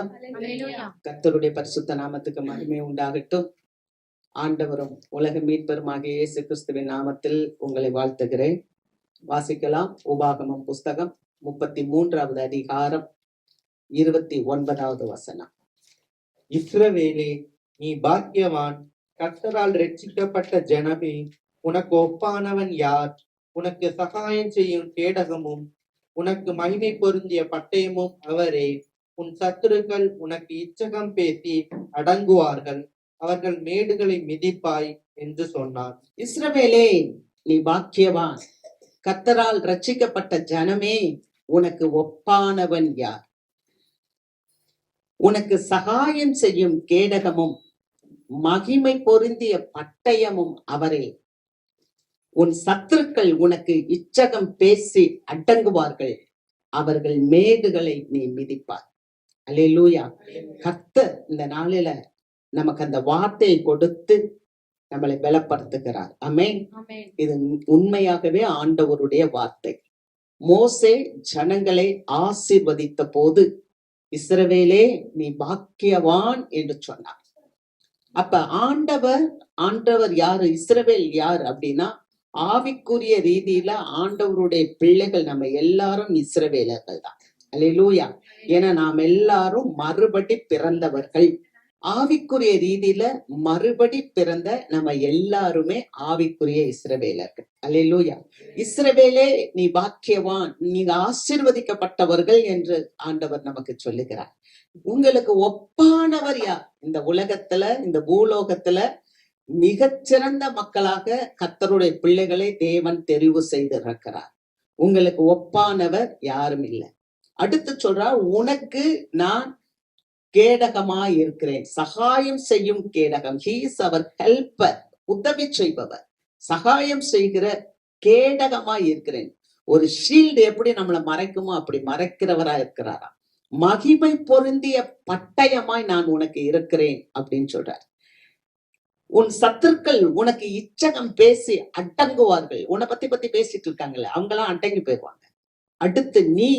கர்த்தருடைய பரிசுத்த நாமத்துக்கு மகிமை உண்டாகட்டும். ஆண்டவரும் உலக மீட்பெருமாகிய இயேசு கிறிஸ்துவின் நாமத்தில் உங்களை வாழ்த்துகிறேன். வாசிக்கலாம். உபாகமம் புஸ்தகம் 33வது அதிகாரம் 29வது வசனம். இஸ்ரவேலே, நீ பாக்கியவான், கர்த்தரால் ரட்சிக்கப்பட்ட ஜனமே, உனக்கு ஒப்பானவன் யார்? உனக்கு சகாயம் செய்யும் கேடகமும் உனக்கு மகிமை பொருந்திய பட்டயமும் அவரே. உன் சத்துருக்கள் உனக்கு இச்சகம் பேசி அடங்குவார்கள், அவர்கள் மேடுகளை மிதிப்பாய் என்று சொன்னார். இஸ்ரவேலே, நீ பாக்கியவான், கர்த்தரால் ரட்சிக்கப்பட்ட ஜனமே, உனக்கு ஒப்பானவன் யார்? உனக்கு சகாயம் செய்யும் கேடகமும் மகிமை பொருந்திய பட்டயமும் அவரே. உன் சத்துருக்கள் உனக்கு இச்சகம் பேசி அடங்குவார்கள், அவர்கள் மேடுகளை நீ மிதிப்பார். அல்லேலூயா. கர்த்தர் இந்த நாளில நமக்கு அந்த வார்த்தையை கொடுத்து நம்மளை பலப்படுத்துகிறார். ஆமென். இது உண்மையாகவே ஆண்டவருடைய வார்த்தை. மோசே ஜனங்களை ஆசீர்வதித்த போது, இஸ்ரவேலே நீ பாக்கியவான் என்று சொன்னார். அப்ப ஆண்டவர் யாரு? இஸ்ரவேல் யார் அப்படின்னா, ஆவிக்குரிய ரீதியில ஆண்டவருடைய பிள்ளைகள் நம்ம எல்லாரும் இஸ்ரவேலர்கள் தான். அல்லேலூயா. ஏன்னா நாம் எல்லாரும் மறுபடி பிறந்தவர்கள். ஆவிக்குரிய ரீதியில மறுபடி பிறந்த நம்ம எல்லாருமே ஆவிக்குரிய இஸ்ரவேலர்கள். அல்லேலூயா. இஸ்ரவேலே நீ பாக்கியவான், நீங்க ஆசீர்வதிக்கப்பட்டவர்கள் என்று ஆண்டவர் நமக்கு சொல்லுகிறார். உங்களுக்கு ஒப்பானவர் யார்? இந்த உலகத்துல, இந்த பூலோகத்துல மிகச்சிறந்த மக்களாக கர்த்தருடைய பிள்ளைகளை தேவன் தெரிவு செய்திருக்கிறார். உங்களுக்கு ஒப்பானவர் யாரும் இல்லை. அடுத்து சொல்றார், உனக்கு நான் கேடகமாய் இருக்கிறேன், சகாயம் செய்யும் கேடகம். ஹீ இஸ் அவர் ஹெல்பர், உதவி செய்பவர், சகாயம் செய்கிற கேடகமாய் இருக்கிறேன். ஒரு ஷீல்டு எப்படி நம்மளை மறைக்குமோ அப்படி மறைக்கிறவரா இருக்கிறாராம். மகிமை பொருந்திய பட்டயமாய் நான் உனக்கு இருக்கிறேன் அப்படின்னு சொல்றார். உன் சத்துருக்கள் உனக்கு இச்சகம் பேசி அடங்குவார்கள். உன்னை பத்தி பேசிட்டு இருக்காங்கல்ல, அவங்க எல்லாம் அடங்கி போயிடுவாங்க. அடுத்து நீ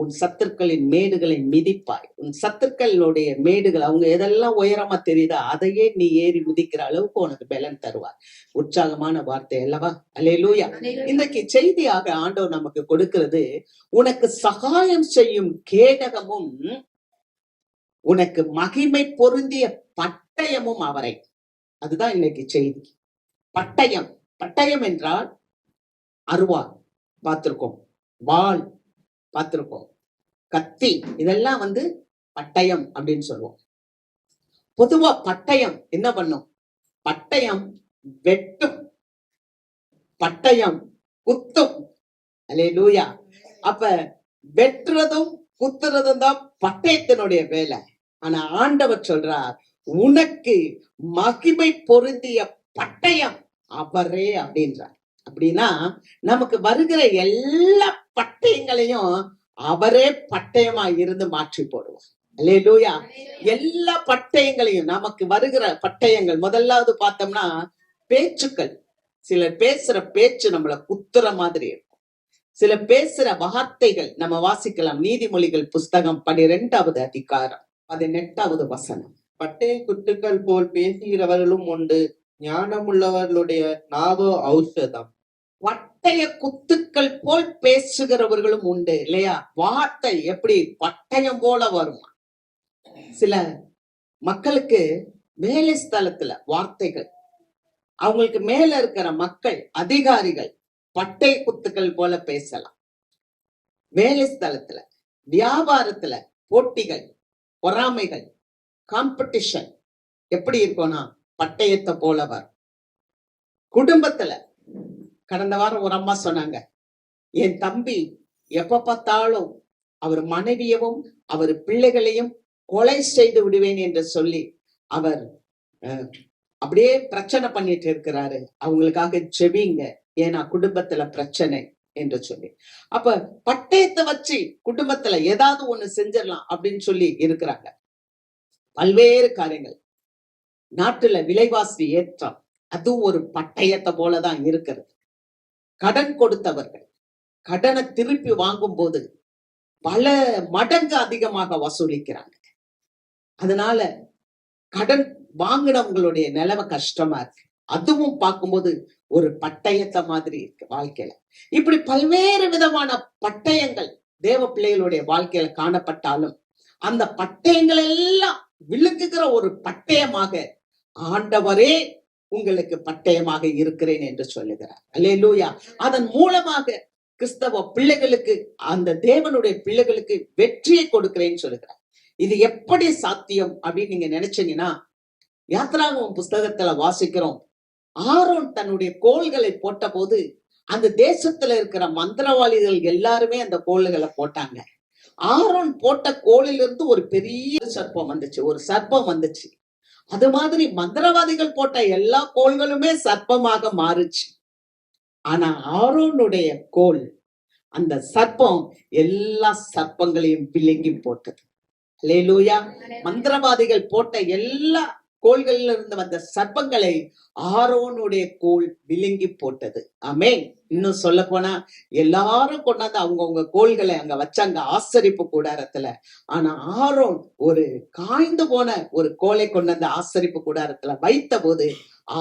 உன் சத்துருக்களின் மேடுகளை மிதிப்பாய். உன் சத்துருக்களுடைய மேடுகள், அவங்க எதெல்லாம் உயரமா தெரியுதோ அதையே நீ ஏறி மிதிக்கிற அளவுக்கு உனக்கு பலன் தருவார். உற்சாகமான வார்த்தை அல்லவா? அல்லேலூயா. இன்றைக்கு செய்தியாக ஆண்டவர் நமக்கு கொடுக்கிறது, உனக்கு சகாயம் செய்யும் கேடகமும் உனக்கு மகிமை பொருந்திய பட்டயமும் அவரை. அதுதான் இன்னைக்கு செய்தி. பட்டயம். பட்டயம் என்றால் அருவாள் பார்த்திருக்கோம், வாள் பார்த்திருக்கோம், கத்தி, இதெல்லாம் பட்டயம் அப்படின்னு சொல்லுவோம். பொதுவா பட்டயம் என்ன பண்ணும்? பட்டயம் வெட்டும், பட்டயம் குத்தும். அல்லேலூயா. அப்ப வெட்டுறதும் குத்துறதும் தான் பட்டயத்தினுடைய வேலை. ஆனா ஆண்டவர் சொல்றார், உனக்கு மகிமை பொருந்திய பட்டயம் அவரே அப்படின்றார். அப்படின்னா நமக்கு வருகிற எல்லா பட்டயங்களையும் அவரே பட்டயமா இருந்து மாற்றி போடுவார். அல்லேலூயா. எல்லா பட்டயங்களையும், நமக்கு வருகிற பட்டயங்கள் முதலாவது பார்த்தோம்னா பேச்சுக்கள். சிலர் பேசுற பேச்சு நம்மளை குத்துற மாதிரி இருக்கும். சில பேசுற வார்த்தைகள் நம்ம வாசிக்கலாம். நீதிமொழிகள் புஸ்தகம் 12வது அதிகாரம் 18வது வசனம். பட்டய குத்துக்கள் போல் பேசுகிறவர்களும் உண்டு, ஞானமுள்ளவர்களுடைய நாவோ ஔஷதம். பட்டய குத்துக்கள் போல் பேசுகிறவர்களும் உண்டு இல்லையா? வார்த்தை எப்படி பட்டயம் போல வருமா? சில மக்களுக்கு வேலை ஸ்தலத்துல வார்த்தைகள், அவங்களுக்கு மேல இருக்கிற மக்கள், அதிகாரிகள் பட்டய குத்துக்கள் போல பேசலாம். வேலை ஸ்தலத்துல, வியாபாரத்துல போட்டிகள், பொறாமைகள், காம்படிஷன் எப்படி இருக்கும்னா பட்டயத்தை போல வரும். குடும்பத்துல, கடந்த வாரம் ஒரு அம்மா சொன்னாங்க, என் தம்பி எப்ப பார்த்தாலும் அவர் மனைவியவும் அவர் பிள்ளைகளையும் கொலை செய்து விடுவேன் என்று சொல்லி அவர் அப்படியே பிரச்சனை பண்ணிட்டு இருக்கிறாரு, அவங்களுக்காக ஜெபிங்க, ஏன்னா குடும்பத்துல பிரச்சனை என்று சொல்லி. அப்ப பட்டயத்தை வச்சு குடும்பத்துல ஏதாவது ஒண்ணு செஞ்சிடலாம் அப்படின்னு சொல்லி இருக்கிறாங்க. பல்வேறு காரியங்கள். நாட்டுல விலைவாசி ஏற்றம், அதுவும் ஒரு பட்டயத்தை போலதான் இருக்கிறது. கடன் கொடுத்தவர்கள் கடனை திருப்பி வாங்கும் போது பல மடங்கு அதிகமாக வசூலிக்கிறாங்க. அதனால கடன் வாங்கினவங்களுடைய நிலைமை கஷ்டமா இருக்கு. அதுவும் பார்க்கும்போது ஒரு பட்டயத்தை மாதிரி இருக்கு வாழ்க்கையில. இப்படி பல்வேறு விதமான பட்டயங்கள் தேவ பிள்ளைகளுடைய வாழ்க்கையில காணப்பட்டாலும் அந்த பட்டயங்கள் எல்லாம் விழுங்குகிற ஒரு பட்டயமாக ஆண்டவரே உங்களுக்கு பட்டயமாக இருக்கிறேன் என்று சொல்லுகிறார். அல்லேலூயா. அதன் மூலமாக கிறிஸ்தவ பிள்ளைகளுக்கு, அந்த தேவனுடைய பிள்ளைகளுக்கு வெற்றியை கொடுக்கிறேன்னு சொல்லுகிறார். இது எப்படி சாத்தியம் அப்படின்னு நீங்க நினைச்சீங்கன்னா, யாத்ராகமம் புஸ்தகத்துல வாசிக்கிறோம், ஆரோன் தன்னுடைய கோல்களை போட்ட போது அந்த தேசத்துல இருக்கிற மந்திரவாளிகள் எல்லாருமே அந்த கோல்களை போட்டாங்க. ஆரோன் போட்ட கோலிலிருந்து ஒரு பெரிய சர்ப்பம் வந்துச்சு. அது மாதிரி மந்திரவாதிகள் போட்ட எல்லா கோல்களுமே சர்ப்பமாக மாறுச்சு. ஆனா ஆரோனுடைய கோல், அந்த சர்ப்பம் எல்லா சர்ப்பங்களையும் விழுங்கி போட்டது. அல்லேலூயா. மந்திரவாதிகள் போட்ட எல்லா கோள்களில் இருந்து வந்த சர்ப்பங்களை ஆரோனுடைய கோல் விழுங்கி போட்டது. ஆமென். இன்னும் சொல்ல போனா எல்லாரும் கொண்டாந்து அவங்கவுங்க கோள்களை அங்க வச்சாங்க ஆசரிப்பு கூடாரத்துல. ஆனா ஆரோன் ஒரு காய்ந்து போன ஒரு கோலை கொண்டாந்து ஆசரிப்பு கூடாரத்துல வைத்த போது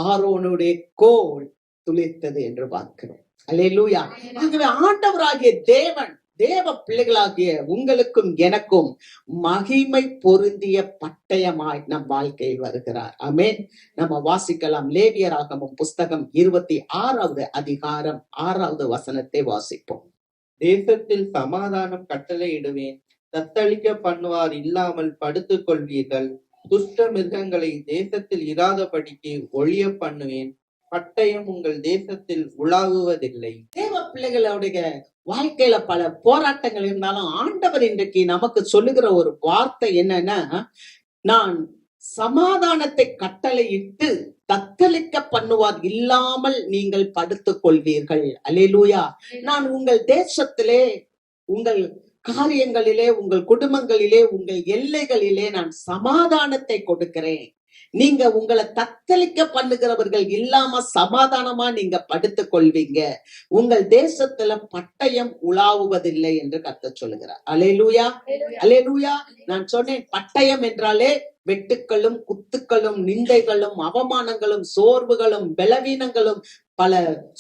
ஆரோனுடைய கோல் துளிர்த்தது என்று பார்க்கிறோம். அல்லேலூயா. ஆகவே ஆண்டவராகிய தேவன் தேவ பிள்ளைகளாகிய உங்களுக்கும் எனக்கும் மகிமை பொருந்திய பட்டயமாய் நம் வாழ்க்கையில் வருகிறார். ஆமென். நம்ம வாசிக்கலாம். லேவியராகமம் புஸ்தகம் 26வது அதிகாரம் 6வது வசனத்தை வாசிப்போம். தேசத்தில் சமாதானம் கட்டளையிடுவேன், தத்தளிக்க பண்ணுவார் இல்லாமல் படுத்துக் கொள்வீர்கள். துஷ்ட மிருகங்களை தேசத்தில் இராதபடிக்கு ஒழிய பண்ணுவேன், பட்டயம் உங்கள் தேசத்தில் உலாவுவதில்லை. தேவ பிள்ளைகளுடைய வாழ்க்கையில பல போராட்டங்கள் இருந்தாலும் ஆண்டவர் இன்றைக்கு நமக்கு சொல்லுகிற ஒரு வார்த்தை என்னன்னா, நான் சமாதானத்தை கட்டளையிட்டு தத்தளிக்க பண்ணுவார் இல்லாமல் நீங்கள் படுத்துக் கொள்வீர்கள். அல்லேலூயா. நான் உங்கள் தேசத்திலே, உங்கள் காரியங்களிலே, உங்கள் குடும்பங்களிலே, உங்கள் எல்லைகளிலே நான் சமாதானத்தை கொடுக்கிறேன். நீங்க உங்களை தத்தளிக்க பண்ணுகிறவர்கள் இல்லாம சமாதானமா நீங்க படுத்துக் கொள்வீங்க. உங்கள் தேசத்துல பட்டயம் உலாவுவதில்லை என்று கர்த்தர் சொல்லுகிறார். அல்லேலூயா. அல்லேலூயா. நான் சொன்னேன், பட்டயம் என்றாலே வெட்டுக்களும் குத்துக்களும் நிந்தைகளும் அவமானங்களும் சோர்வுகளும் பலவீனங்களும் பல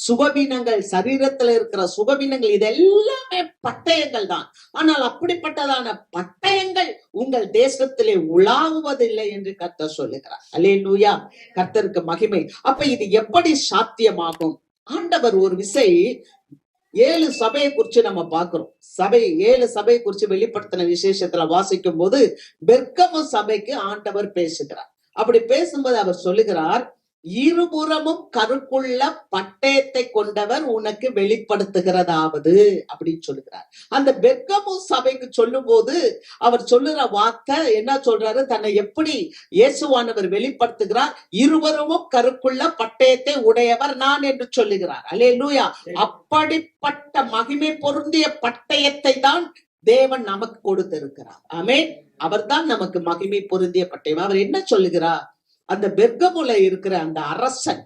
சுகவீனங்கள், சரீரத்துல இருக்கிற சுகவீனங்கள், இதெல்லாமே பட்டயங்கள் தான். ஆனால் அப்படிப்பட்டதான பட்டயங்கள் உங்கள் தேசத்திலே உலாவுவதில்லை என்று கர்த்தர் சொல்லுகிறார். அல்லேலூயா. கர்த்தருக்கு மகிமை. அப்ப இது எப்படி சாத்தியமாகும்? ஆண்டவர் ஒரு விசை 7 சபையை குறிச்சு நம்ம பார்க்கிறோம். 7 சபையை குறிச்சு வெளிப்படுத்தின விசேஷத்துல வாசிக்கும் போது பெர்கமு சபைக்கு ஆண்டவர் பேசுகிறார். அப்படி பேசும்போது அவர் சொல்லுகிறார், இருபுறமும் கருக்குள்ள பட்டயத்தை கொண்டவர் உனக்கு வெளிப்படுத்துகிறதாவது அப்படின்னு சொல்லுகிறார். அந்த பெர்கமு சபைக்கு சொல்லும் போது அவர் சொல்லுற வார்த்தை என்ன சொல்றாரு? தன்னை எப்படி இயேசுவானவர் வெளிப்படுத்துகிறார்? இருவரும் கருக்குள்ள பட்டயத்தை உடையவர் நான் என்று சொல்லுகிறார். அல்லேலூயா. அப்படிப்பட்ட மகிமை பொருந்திய பட்டயத்தை தான் தேவன் நமக்கு கொடுத்திருக்கிறார். ஆமென். அவர் தான் நமக்கு மகிமை பொருந்திய பட்டயம். அவர் என்ன சொல்லுகிறார்? அந்த பெர்கமுல இருக்கிற அந்த அரசன்,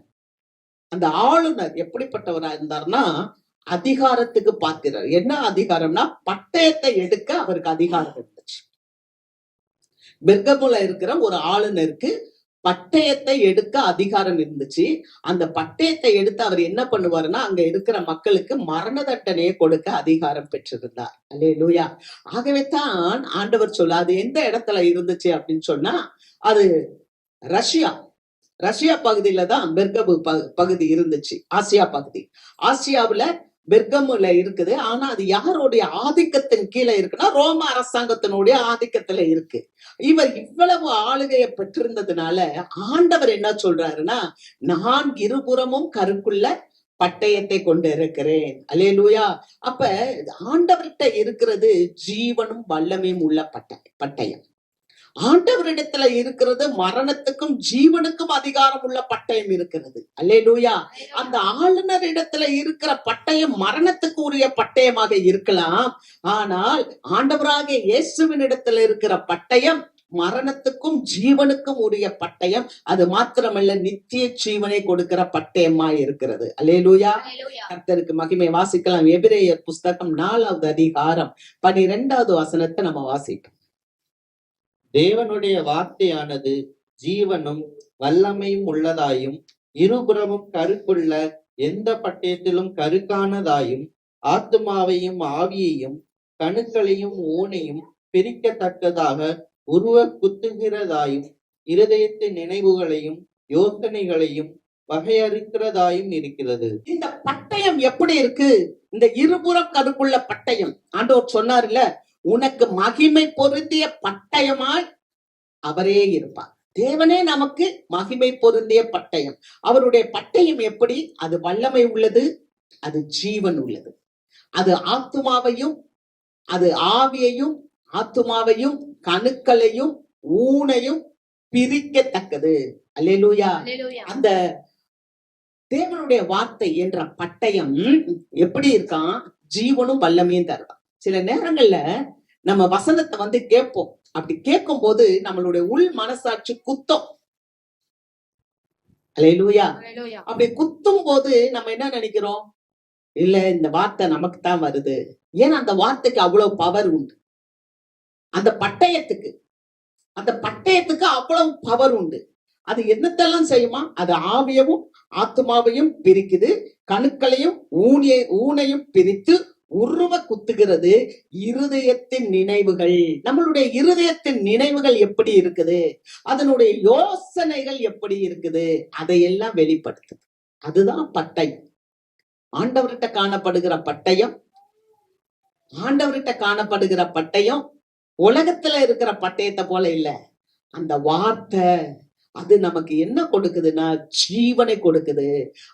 அந்த ஆளுநர் எப்படிப்பட்டவரா இருந்தார்னா, அதிகாரத்துக்கு பாத்திரர். என்ன அதிகாரம்னா, பட்டயத்தை எடுக்க அவருக்கு அதிகாரம் இருந்துச்சு. பெர்கமுல இருக்கிற ஒரு ஆளுநருக்கு பட்டயத்தை எடுக்க அதிகாரம் இருந்துச்சு. அந்த பட்டயத்தை எடுத்து அவர் என்ன பண்ணுவாருன்னா, அங்க இருக்கிற மக்களுக்கு மரண தண்டனையை கொடுக்க அதிகாரம் பெற்றிருந்தார். அல்லேலூயா. ஆகவே தான் ஆண்டவர் சொல்ல, அது எந்த இடத்துல இருந்துச்சு அப்படின்னு சொன்னா, அது ரஷ்யா பகுதியில தான் பெர்கமு பகுதி இருந்துச்சு. ஆசியா பகுதி. ஆசியாவுல பெர்கமுல இருக்குது. ஆனா அது யாருடைய ஆதிக்கத்தின் கீழே இருக்குன்னா, ரோம அரசாங்கத்தினுடைய ஆதிக்கத்துல இருக்கு. இவர் இவ்வளவு ஆளுகையை பெற்றிருந்ததுனால ஆண்டவர் என்ன சொல்றாருன்னா, நான் இருபுறமும் கருக்குள்ள பட்டயத்தை கொண்டு இருக்கிறேன். அல்லேலூயா. அப்ப ஆண்டவர்கிட்ட இருக்கிறது ஜீவனும் வல்லமையும் உள்ள பட்டயம். ஆண்டவரிடத்துல இருக்கிறது மரணத்துக்கும் ஜீவனுக்கும் அதிகாரம் உள்ள பட்டயம் இருக்கிறது. அல்லேலூயா. அந்த ஆளுநர் இடத்துல இருக்கிற பட்டயம் மரணத்துக்கு உரிய பட்டயமாக இருக்கலாம். ஆனால் ஆண்டவராகிய இயேசுவின் இடத்துல இருக்கிற பட்டயம் மரணத்துக்கும் ஜீவனுக்கும் உரிய பட்டயம். அது மாத்திரமல்ல, நித்திய ஜீவனை கொடுக்கிற பட்டயமாய் இருக்கிறது. அல்லேலூயா. கர்த்தருக்கு மகிமை. வாசிக்கலாம். எபிரேயர் புஸ்தகம் 4வது அதிகாரம் 12வது வசனத்தை நம்ம வாசிப்போம். தேவனுடைய வார்த்தையானது ஜீவனும் வல்லமையும் உள்ளதாயும் இருபுறமும் கருக்குள்ள எந்த பட்டயத்திலும் கருக்கானதாயும் ஆத்துமாவையும் ஆவியையும் கணுக்களையும் ஊனையும் பிரிக்கத்தக்கதாக உருவ குத்துகிறதாயும் இருதயத்தின் நினைவுகளையும் யோசனைகளையும் வகையறுக்கிறதாயும் இருக்கிறது. இந்த பட்டயம் எப்படி இருக்கு? இந்த இருபுறம் கருக்குள்ள பட்டயம் ஆண்டவர் சொன்னார்ல, உனக்கு மகிமை பொருந்திய பட்டயமாய் அவரே இருப்பார். தேவனே நமக்கு மகிமை பொருந்திய பட்டயம். அவருடைய பட்டயம் எப்படி? அது வல்லமை உள்ளது, அது ஜீவன் உள்ளது, அது ஆத்துமாவையும் அது ஆவியையும் ஆத்துமாவையும் கணுக்களையும் ஊனையும் பிரிக்கத்தக்கது. அல்லேலூயா. அந்த தேவனுடைய வார்த்தை என்ற பட்டயம் எப்படி இருக்கான்? ஜீவனும் வல்லமையும் தருவான். சில நேரங்கள்ல நம்ம வசனத்தை கேட்போம். அப்படி கேட்கும் போது நம்மளுடைய உள் மனசாட்சி குத்தம். அல்லேலூயா. அப்படி குத்தும் போது நம்ம என்ன நினைக்கிறோம்? இல்ல, இந்த வார்த்தை நமக்கு தான் வருது. ஏன்னா அந்த வார்த்தைக்கு அவ்வளவு பவர் உண்டு. அந்த பட்டயத்துக்கு அவ்வளவு பவர் உண்டு. அது என்னத்தெல்லாம் செய்யுமா? அது ஆவியவும் ஆத்மாவையும் பிரிக்குது, கணுக்களையும் ஊனையும் பிரித்து உருவ குத்துகிறது. இருதயத்தின் நினைவுகள், நம்மளுடைய இருதயத்தின் நினைவுகள் எப்படி இருக்குது, அதனுடைய யோசனைகள் எப்படி இருக்குது, அதையெல்லாம் வெளிப்படுத்துது. அதுதான் பட்டயம். ஆண்டவர்கிட்ட காணப்படுகிற பட்டயம் உலகத்துல இருக்கிற பட்டயத்தை போல இல்ல. அந்த வார்த்தை அது நமக்கு என்ன கொடுக்குதுன்னா ஜீவனை கொடுக்குது.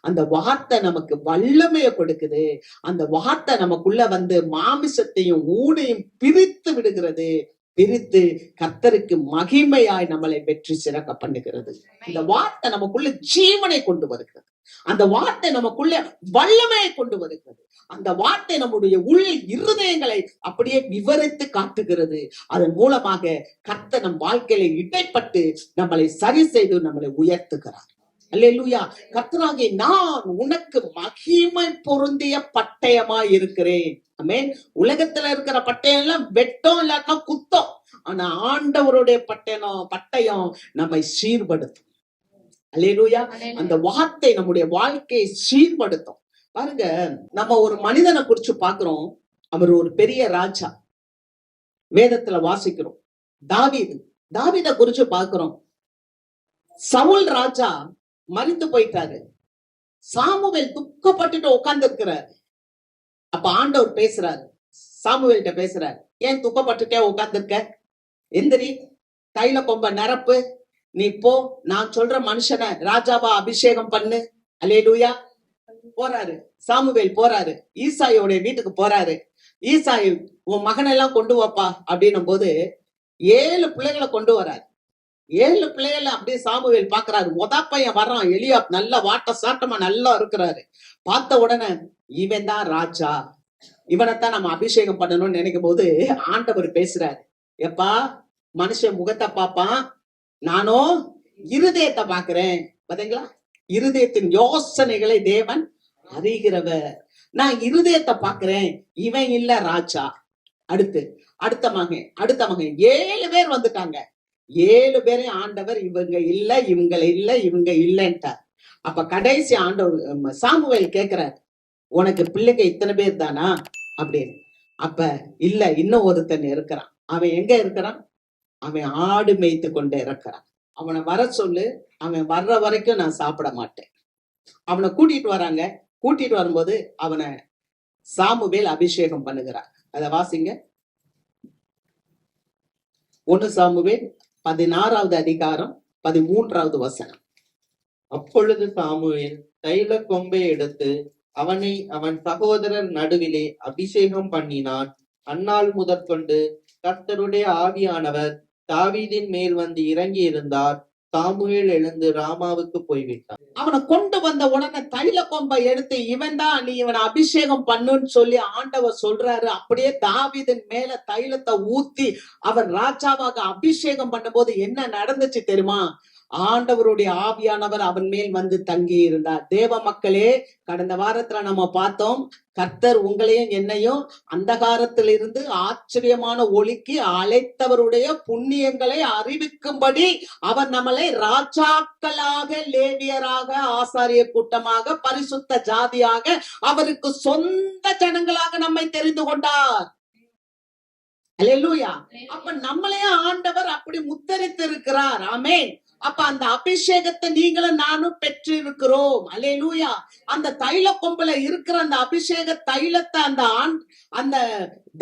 அந்த வார்த்தை நமக்கு வல்லமையை கொடுக்குது. அந்த வார்த்தை நமக்குள்ள மாமிசத்தையும் ஊனையும் பிரித்து விடுகிறது. பிரித்து கர்த்தருக்கு மகிமையாய் நம்மளை வெற்றி சிறக்க பண்ணுகிறது. இந்த வார்த்தை நமக்குள்ள ஜீவனை கொண்டு வருகிறது. அந்த வார்த்தை நமக்குள்ள வல்லமையை கொண்டு வருகிறது. அந்த வார்த்தை நம்முடைய உள் இருதயங்களை அப்படியே விவரித்து காட்டுகிறது. அதன் மூலமாக கர்த்தர் நம் வாழ்க்கையில இடைப்பட்டு நம்மளை சரி செய்து நம்மளை உயர்த்துகிறார். அல்லேலூயா. கர்த்தராகிய நான் உனக்கு மகிமை பொருந்திய பட்டயமாய் இருக்கிறேன். ஆமென். உலகத்துல இருக்கிற பட்டயம் எல்லாம் வெட்டம், இல்லாட்டா குத்தம். ஆனா ஆண்டவருடைய பட்டயம் நம்மை சீர்படுத்தும். அல்லேலூயா. அந்த வார்த்தை நம்முடைய வாழ்க்கையை சீர்படுத்தும். பாருங்க, நம்ம ஒரு மனிதனை குறிச்சு பாக்குறோம். அவர் ஒரு பெரிய ராஜா. வேதத்துல வாசிக்கிறோம். தாவீதை குறிச்சு பாக்குறோம். சவுல் ராஜா மரித்து போயிட்டாரு. சாமுவேல் துக்கப்பட்டுட்டு உட்கார்ந்து இருக்கிறாரு. அப்ப ஆண்டவர் பேசுறாரு, சாமுவேல்கிட்ட பேசுறாரு. ஏன் துக்கப்பட்டுட்டே உட்கார்ந்து இருக்க? எந்திரி, தைல கொம்ப நிரப்பு, நீ போ, நான் சொல்ற மனுஷனை ராஜாவா அபிஷேகம் பண்ணு. அல்லேலூயா. போறாரு, சாமுவேல் போறாரு, ஈசாயோடைய வீட்டுக்கு போறாரு. ஈசாய், உன் மகனெல்லாம் கொண்டு வாப்பா அப்படின்னும் போது 7 பிள்ளைகளை கொண்டு வராரு. 7 பிள்ளைகளை அப்படியே சாமுவேல் பாக்குறாரு. பையன் வர்றான், எலியாப், நல்ல வாட்ட சாட்டமா நல்லா இருக்கிறாரு. பார்த்த உடனே இவன் தான் ராஜா, இவனைத்தான் நம்ம அபிஷேகம் பண்ணணும்னு நினைக்கும் போது ஆண்டவர் பேசுறாரு. எப்பா, மனுஷன் முகத்தை பாப்பான், நானோ இருதயத்தை பாக்குறேன். பாத்தீங்களா? இருதயத்தின் யோசனைகளை தேவன் அறிகிறவர். நான் இருதயத்தை பாக்குறேன். இவன் இல்ல ராஜா. அடுத்த மகன் 7 பேர் வந்துட்டாங்க. 7 பேரையும் ஆண்டவர் இவங்க இல்ல, இவங்க இல்லன்ட்டார். அப்ப கடைசி ஆண்டவர் சாமுவேல் கேக்குறாரு, உனக்கு பிள்ளைங்க இத்தனை பேர் தானா அப்படின்னு. அப்ப இல்ல, இன்னும் ஒருத்தன் இருக்கிறான். அவன் எங்க இருக்கிறான்? அவன் ஆடு மேய்த்து கொண்டே இருக்கிறான். அவனை வர சொல்லு, அவன் வர்ற வரைக்கும் நான் சாப்பிட மாட்டேன். அவனை கூட்டிட்டு வராங்க. கூட்டிட்டு வரும்போது அவனை சாமுவேல் அபிஷேகம் பண்ணுகிறார். அத வாசிங்க. 1 சாமுவேல் 16வது அதிகாரம் 13வது வசனம். அப்பொழுது சாமுவேல் தைல கொம்பை எடுத்து அவனை அவன் சகோதரர் நடுவிலே அபிஷேகம் பண்ணினான். அந்நாள் முதற்கொண்டு கர்த்தருடைய ஆவியானவர் தாவீதின் மேல் வந்து இறங்கி இருந்தார். சாமுவேல் எழுந்து ராமாவுக்கு போய்விட்டான். அவனை கொண்டு வந்த உடனே தைல கொம்பை எடுத்து, இவன் தான், நீ இவனை அபிஷேகம் பண்ணுன்னு சொல்லி ஆண்டவர் சொல்றாரு. அப்படியே தாவீதின் மேல தைலத்தை ஊத்தி அவர் ராஜாவாக அபிஷேகம் பண்ணும் போது என்ன நடந்துச்சு தெரியுமா? ஆண்டவருடைய ஆவியானவர் அவன் மேல் வந்து தங்கி இருந்தார். தேவ மக்களே, கடந்த வாரத்துல நம்ம பார்த்தோம், கர்த்தர் உங்களையும் என்னையும் அந்தகாரத்திலிருந்து ஆச்சரியமான ஒளிக்கு அழைத்தவருடைய புண்ணியங்களை அறிவிக்கும்படி அவர் நம்மளை ராஜாக்களாக, லேவியராக, ஆசாரிய கூட்டமாக, பரிசுத்த ஜாதியாக, அவருக்கு சொந்த ஜனங்களாக நம்மை தெரிந்து கொண்டார். அல்லேலூயா. அப்ப நம்மளையும் ஆண்டவர் அப்படி முத்தரித்து இருக்கிறார். ஆமென். அப்ப அந்த அபிஷேகத்தை நீங்களும் நானும் பெற்று இருக்கிறோம். அல்லேலூயா. அந்த தைல கொம்புல இருக்கிற அந்த அபிஷேக தைலத்தை அந்த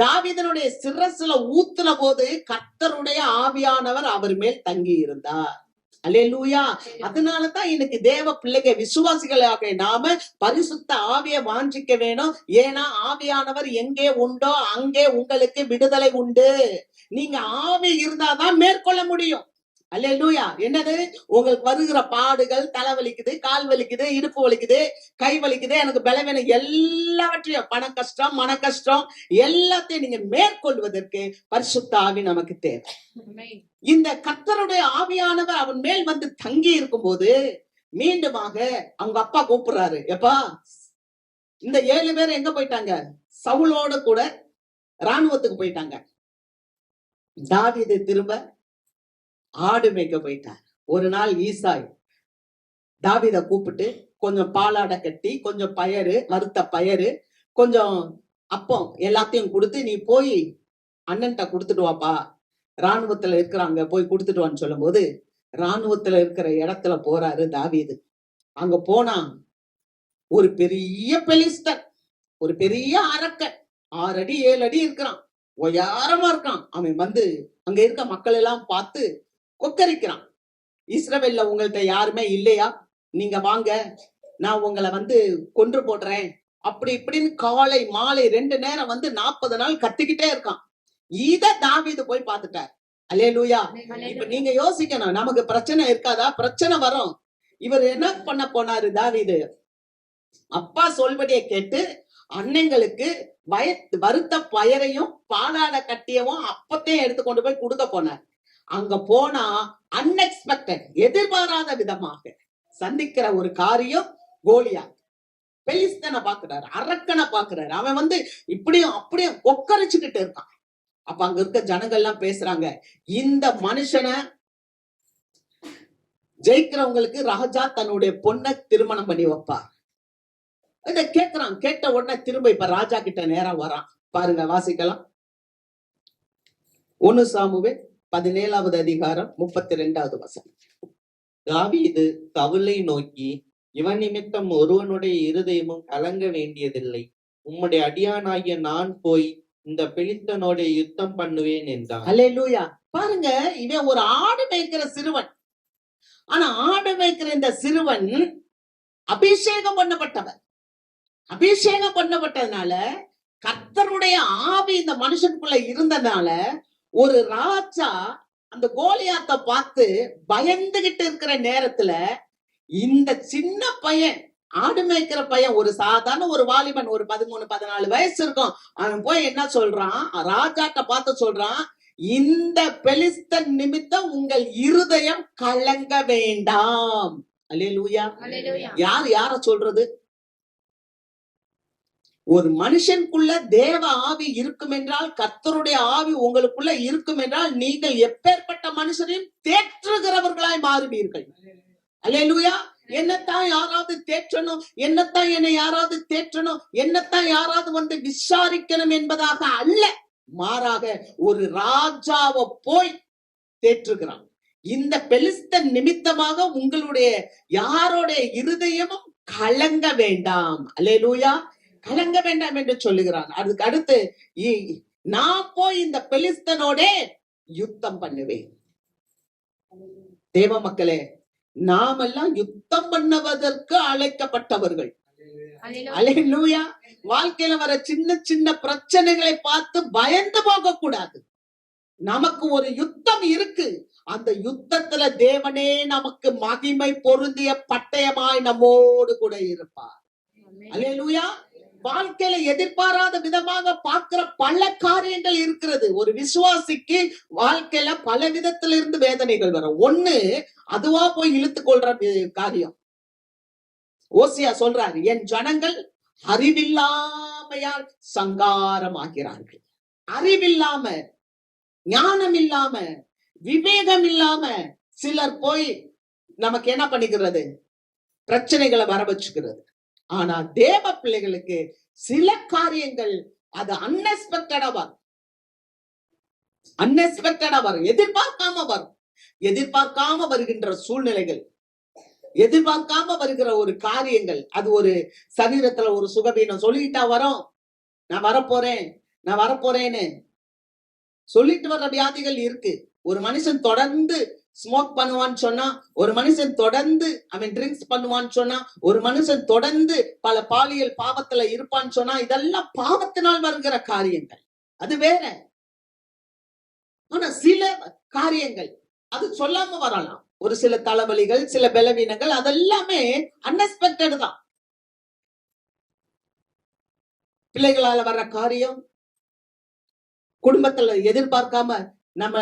தாவீதனுடைய சிரசுல ஊத்துன போது கர்த்தருடைய ஆவியானவர் அவர் மேல் தங்கி இருந்தார். அல்லேலூயா. அதனாலதான் இன்னைக்கு தேவ பிள்ளைங்க விசுவாசிகளாக நாம பரிசுத்த ஆவியை வாஞ்சிக்க வேணும். ஏன்னா ஆவியானவர் எங்கே உண்டோ அங்கே உங்களுக்கு விடுதலை உண்டு. நீங்க ஆவி இருந்தாதான் மேற்கொள்ள முடியும். அல்லேலூயா. என்னது? உங்களுக்கு வருகிற பாடுகள், தலை வலிக்குது, கால் வலிக்குது, இடுப்பு வலிக்குது, கை வலிக்குது, எனக்கு பலவீனம், எல்லாவற்றையும், பண கஷ்டம், மன கஷ்டம், எல்லாத்தையும் நீங்க மேற்கொள்வதற்கு பரிசுத்த ஆவி நமக்கு தேவை. இந்த கர்த்தருடைய ஆவியானவர் அவன் மேல் வந்து தங்கி இருக்கும் போது மீண்டுமாக அவங்க அப்பா கூப்பிடுறாரு. எப்பா, இந்த 7 பேர் எங்க போயிட்டாங்க? சவுலோட கூட ராணுவத்துக்கு போயிட்டாங்க. தாவீது திரும்ப ஆடு மேய்க்க போயிட்டார். ஒரு நாள் ஈசாய் தாவீதை கூப்பிட்டு கொஞ்சம் பாலாடை கட்டி, கொஞ்சம் பயறு, வறுத்த பயறு, கொஞ்சம் அப்பம் எல்லாத்தையும் கொடுத்து, நீ போய் அண்ணன்ட்ட கொடுத்துட்டு வாப்பா, ராணுவத்துல இருக்கிறாங்க, போய் கொடுத்துட்டு வான்னு சொல்லும் போது ராணுவத்துல இருக்கிற இடத்துல போறாரு தாவீது. அங்க போனா ஒரு பெரிய பெலிஸ்தன், ஒரு பெரிய அரக்கன், 6 அடி 7 அடி இருக்கிறான், ஒயாரமா இருக்கான். அவன் வந்து அங்க இருக்க மக்கள் எல்லாம் பார்த்து கொக்கரிக்கிறான். இஸ்ரவேல்ல உங்கள்ட்ட யாருமே இல்லையா? நீங்க வாங்க, நான் உங்களை வந்து கொன்று போடுறேன், அப்படி இப்படின்னு காலை மாலை 2 நேரம் வந்து 40 நாள் கத்திக்கிட்டே இருக்கான். இத தாவீது போய் பார்த்துட்டார். அல்லேலூயா. இப்ப நீங்க யோசிக்கணும், நமக்கு பிரச்சனை இருக்காதா? பிரச்சனை வரும். இவர் என்ன பண்ண போனாரு தாவீது? அப்பா சொல்படியை கேட்டு அன்னைங்களுக்கு வறுத்த பயரையும் பாலாட கட்டியவும் அப்பத்தையும் எடுத்து கொண்டு போய் கொடுக்க போனார். அங்க போனா அன்எக்ஸ்பெக்டட், எதிர்பாராத விதமாக சந்திக்கிற ஒரு காரியம் கோலியாத். பெலிஸ்தனை பாக்குறாரு, அரக்கனை பாக்குறாரு. அவன் வந்து இப்படியும் அப்படியும் கொக்கரிச்சுக்கிட்டு இருக்கான். அப்ப அங்க இருக்க ஜனங்கள் எல்லாம் பேசுறாங்க, இந்த மனுஷனை ஜெயிக்கிறவங்களுக்கு ராஜா தன்னுடைய பொண்ணை திருமணம் பண்ணி வைப்பார். இத கேக்குறான். கேட்ட உடனே திரும்ப இப்ப ராஜா கிட்ட நேரம் வரான். பாருங்க, வாசிக்கலாம். 1 சாமுவேல் 17வது அதிகாரம் 32வது வசனம். தாவீது சவுலை நோக்கி, இவன் நிமித்தம் ஒருவனுடைய இருதயமும் கலங்க வேண்டியதில்லை. உம்முடைய அடியானாகிய நான் போய் இந்த பெலிஸ்தனோட யுத்தம் பண்ணுவேன் என்றான். அல்லேலூயா. பாருங்க, இவன் ஒரு ஆடு மேய்க்கிற சிறுவன். ஆனா ஆடு மேய்க்கிற இந்த சிறுவன் அபிஷேகம் பண்ணப்பட்டவன். அபிஷேகம் பண்ணப்பட்டதுனால, கர்த்தருடைய ஆவி இந்த மனுஷனுக்குள்ள இருந்ததுனால, ஒரு ராஜா அந்த கோலியாத்தை பார்த்து பயந்துகிட்டு இருக்கிற நேரத்துல இந்த சின்ன பையன், ஆடு மேய்க்கிற பையன், ஒரு சாதாரண ஒரு வாலிபன், ஒரு 13-14 வயசு இருக்கும். அவன் போய் என்ன சொல்றான்? ராஜாட்ட பார்த்து சொல்றான், இந்த பெலிஸ்தன் நிமித்தம் உங்கள் இருதயம் கலங்க வேண்டாம். அல்லேலூயா. யார் யார சொல்றது? ஒரு மனுஷனுக்குள்ள தேவ ஆவி இருக்கும் என்றால், கர்த்தருடைய ஆவி உங்களுக்குள்ள இருக்கும் என்றால், நீங்கள் எப்பேற்பட்ட மனுஷனையும் தேற்றுகிறவர்களாய் மாறுவீர்கள். அல்லேலூயா. என்னத்தான் யாராவது தேற்றணும், என்னத்தான் என்னை யாராவது தேற்றணும், என்னத்தான் யாராவது வந்து விசாரிக்கணும் என்பதாக அல்ல, மாறாக ஒரு ராஜாவை போய் தேற்றுகிறான். இந்த பெலிஸ்தன் நிமித்தமாக உங்களுடைய யாரோடைய இருதயமும் கலங்க வேண்டாம். அல்லேலூயா. கலங்க வேண்டாம் என்று சொல்லுகிறான். அதுக்கு அடுத்து, நான் போய் இந்த பெலிஸ்தனோட யுத்தம் பண்ணுவேன். தேவ மக்களே, நாமெல்லாம் யுத்தம் பண்ணுவதற்கு அழைக்கப்பட்டவர்கள். அல்லேலூயா. வாழ்க்கையில வர சின்ன சின்ன பிரச்சனைகளை பார்த்து பயந்து போக கூடாது. நமக்கு ஒரு யுத்தம் இருக்கு. அந்த யுத்தத்துல தேவனே நமக்கு மகிமை பொருந்திய பட்டயமாய் நம்மோடு கூட இருப்பார். அல்லேலூயா. வாழ்க்கையில எதிர்பாராத விதமாக பார்க்கிற பல காரியங்கள் இருக்கிறது. ஒரு விசுவாசிக்கு வாழ்க்கையில பல விதத்துல இருந்து வேதனைகள் வரும். ஒண்ணு, அதுவா போய் இழுத்துக் கொள்ற காரியம். ஓசியா சொல்றாரு, என் ஜனங்கள் அறிவில்லாமையால் சங்காரமாகிறார்கள். அறிவில்லாம, ஞானம் இல்லாம, விவேகம் இல்லாம சிலர் போய் நமக்கு என்ன பண்ணிக்கிறது, பிரச்சனைகளை வர வச்சுக்கிறது. ஆனா தேவ பிள்ளைகளுக்கு சில காரியங்கள் அது அன்எக்ஸ்பெக்டடா வரும். அன்எக்ஸ்பெக்டடா வரும், எதிர்பார்க்காம வரும். எதிர்பார்க்காம வருகின்ற சூழ்நிலைகள், எதிர்பார்க்காம வருகிற ஒரு காரியங்கள், அது ஒரு சரீரத்துல ஒரு சுகவீனம் சொல்லிட்டா வரும், நான் வரப்போறேன்னு சொல்லிட்டு வர்ற வியாதிகள் இருக்கு. ஒரு மனுஷன் தொடர்ந்து ஸ்மோக் பண்ணுவான்னு சொன்னா, ஒரு மனுஷன் தொடர்ந்து அவன் ட்ரிங்க்ஸ் பண்ணுவான்னு சொன்னா, ஒரு மனுஷன் தொடர்ந்து பல பாலியல் பாவத்துல இருப்பான்னு சொன்னா, இதெல்லாம் பாவத்தினால் வருகிற காரியங்கள், அது வேற. ஆனா சில காரியங்கள் அது சொல்லாம வரலாம். ஒரு சில தலைவலிகள், சில பலவீனங்கள், அதெல்லாமே அன்எக்ஸ்பெக்டட் தான். பிள்ளைகளால வர்ற காரியம், குடும்பத்துல எதிர்பார்க்காம நம்ம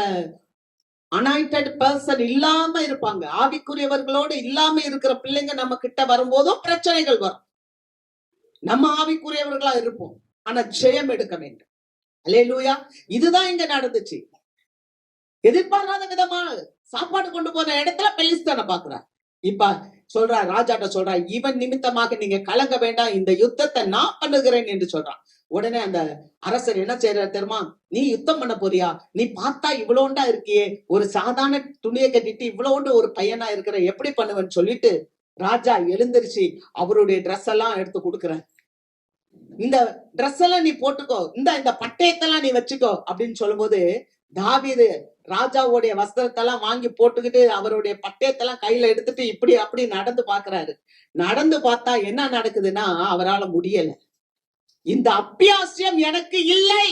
அனாயிண்டட் பர்சன் இல்லாம இருப்பாங்க, ஆவிக்குரியவர்களோடு இல்லாம இருக்கிற பிள்ளைங்க நம்ம கிட்ட வரும்போதும் பிரச்சனைகள் வரும். நம்ம ஆவிக்குரியவர்களா இருப்போம், ஆனா ஜெயம் எடுக்க வேண்டும். அல்லேலூயா. இதுதான் இங்க நடந்துச்சு. எதிர்பாராத விதமா சாப்பாடு கொண்டு போன இடத்துல பெலிஸ்தனை பாக்குறார். இப்ப சொல்றார், ராஜாட்ட சொல்றார், இவன் நிமித்தமாக நீங்க கலங்க வேண்டாம், இந்த யுத்தத்தை நான் பண்ணுகிறேன் என்று சொல்றான். உடனே அந்த அரசர் என்ன செய்யறாரு தெரியுமா, நீ யுத்தம் பண்ண போறியா, நீ பார்த்தா இவ்வளோண்டா இருக்கியே, ஒரு சாதாரண துணியை கட்டிட்டு இவ்வளோண்டு ஒரு பையனா இருக்கிற, எப்படி பண்ணுவேன்னு சொல்லிட்டு ராஜா எழுந்திருச்சு அவருடைய ட்ரெஸ் எல்லாம் எடுத்து கொடுக்குறார். இந்த ட்ரெஸ் எல்லாம் நீ போட்டுக்கோ, இந்த பட்டயத்தெல்லாம் நீ வச்சுக்கோ அப்படின்னு சொல்லும்போது, தாவீது ராஜாவுடைய வஸ்திரத்தெல்லாம் வாங்கி போட்டுக்கிட்டு அவருடைய பட்டயத்தெல்லாம் கையில எடுத்துட்டு இப்படி அப்படி நடந்து பாக்குறாரு. நடந்து பார்த்தா என்ன நடக்குதுன்னா, அவரால முடியல. இந்த அபியாசியம் எனக்கு இல்லை.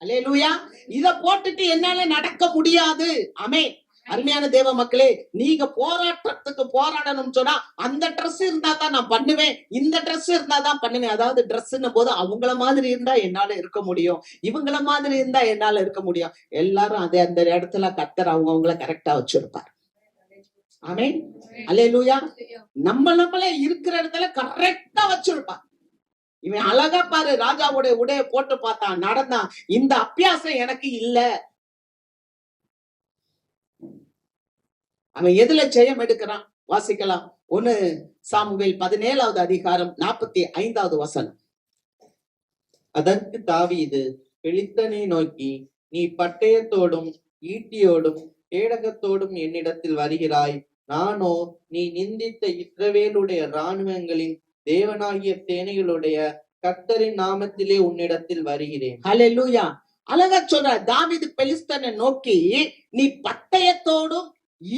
அல்லேலூயா. இத போட்டுட்டு என்னால நடக்க முடியாது. ஆமென். அருமையான தேவ மக்களே, நீங்க போராட்டத்துக்கு போராடணும் சொன்னா, அந்த ட்ரெஸ் இருந்தா தான் நான் பண்ணுவேன், இந்த ட்ரெஸ் இருந்தா தான் பண்ணுவேன். அதாவது ட்ரெஸ்ன்னு போது அவங்கள மாதிரி இருந்தா என்னால இருக்க முடியும், இவங்கள மாதிரி இருந்தா என்னால இருக்க முடியும். எல்லாரும் அதே அந்த இடத்துல கர்த்தர் அவங்கள கரெக்டா வச்சிருப்பார். ஆமென். அல்லேலூயா. நம்மளே இருக்கிற இடத்துல கரெக்டா வச்சிருப்பார். இவன் அழகா பாரு, ராஜாவுடைய உடைய போட்டு பார்த்தான், நடந்தான். இந்த அபியாசம் எனக்கு இல்ல. அவன் எதுல ஜெயம் எடுக்கிறான் வாசிக்கலாம். 1 சாமுவேல் 17வது அதிகாரம் 45வது வசனம். அதற்கு தாவீது பெலிஸ்தனை நோக்கி, நீ பட்டயத்தோடும் ஈட்டியோடும் கேடகத்தோடும் என்னிடத்தில் வருகிறாய், நானோ நீ நிந்தித்த இஸ்ரவேலுடைய இராணுவங்களின் தேவனாகிய சேனைகளுடைய கர்த்தரின் நாமத்திலே உன்னிடத்தில் வருகிறேன். ஹல்லேலூயா. அழகா சொல்ற, தாவீது பெலிஸ்தனை நோக்கி, நீ பட்டயத்தோடும்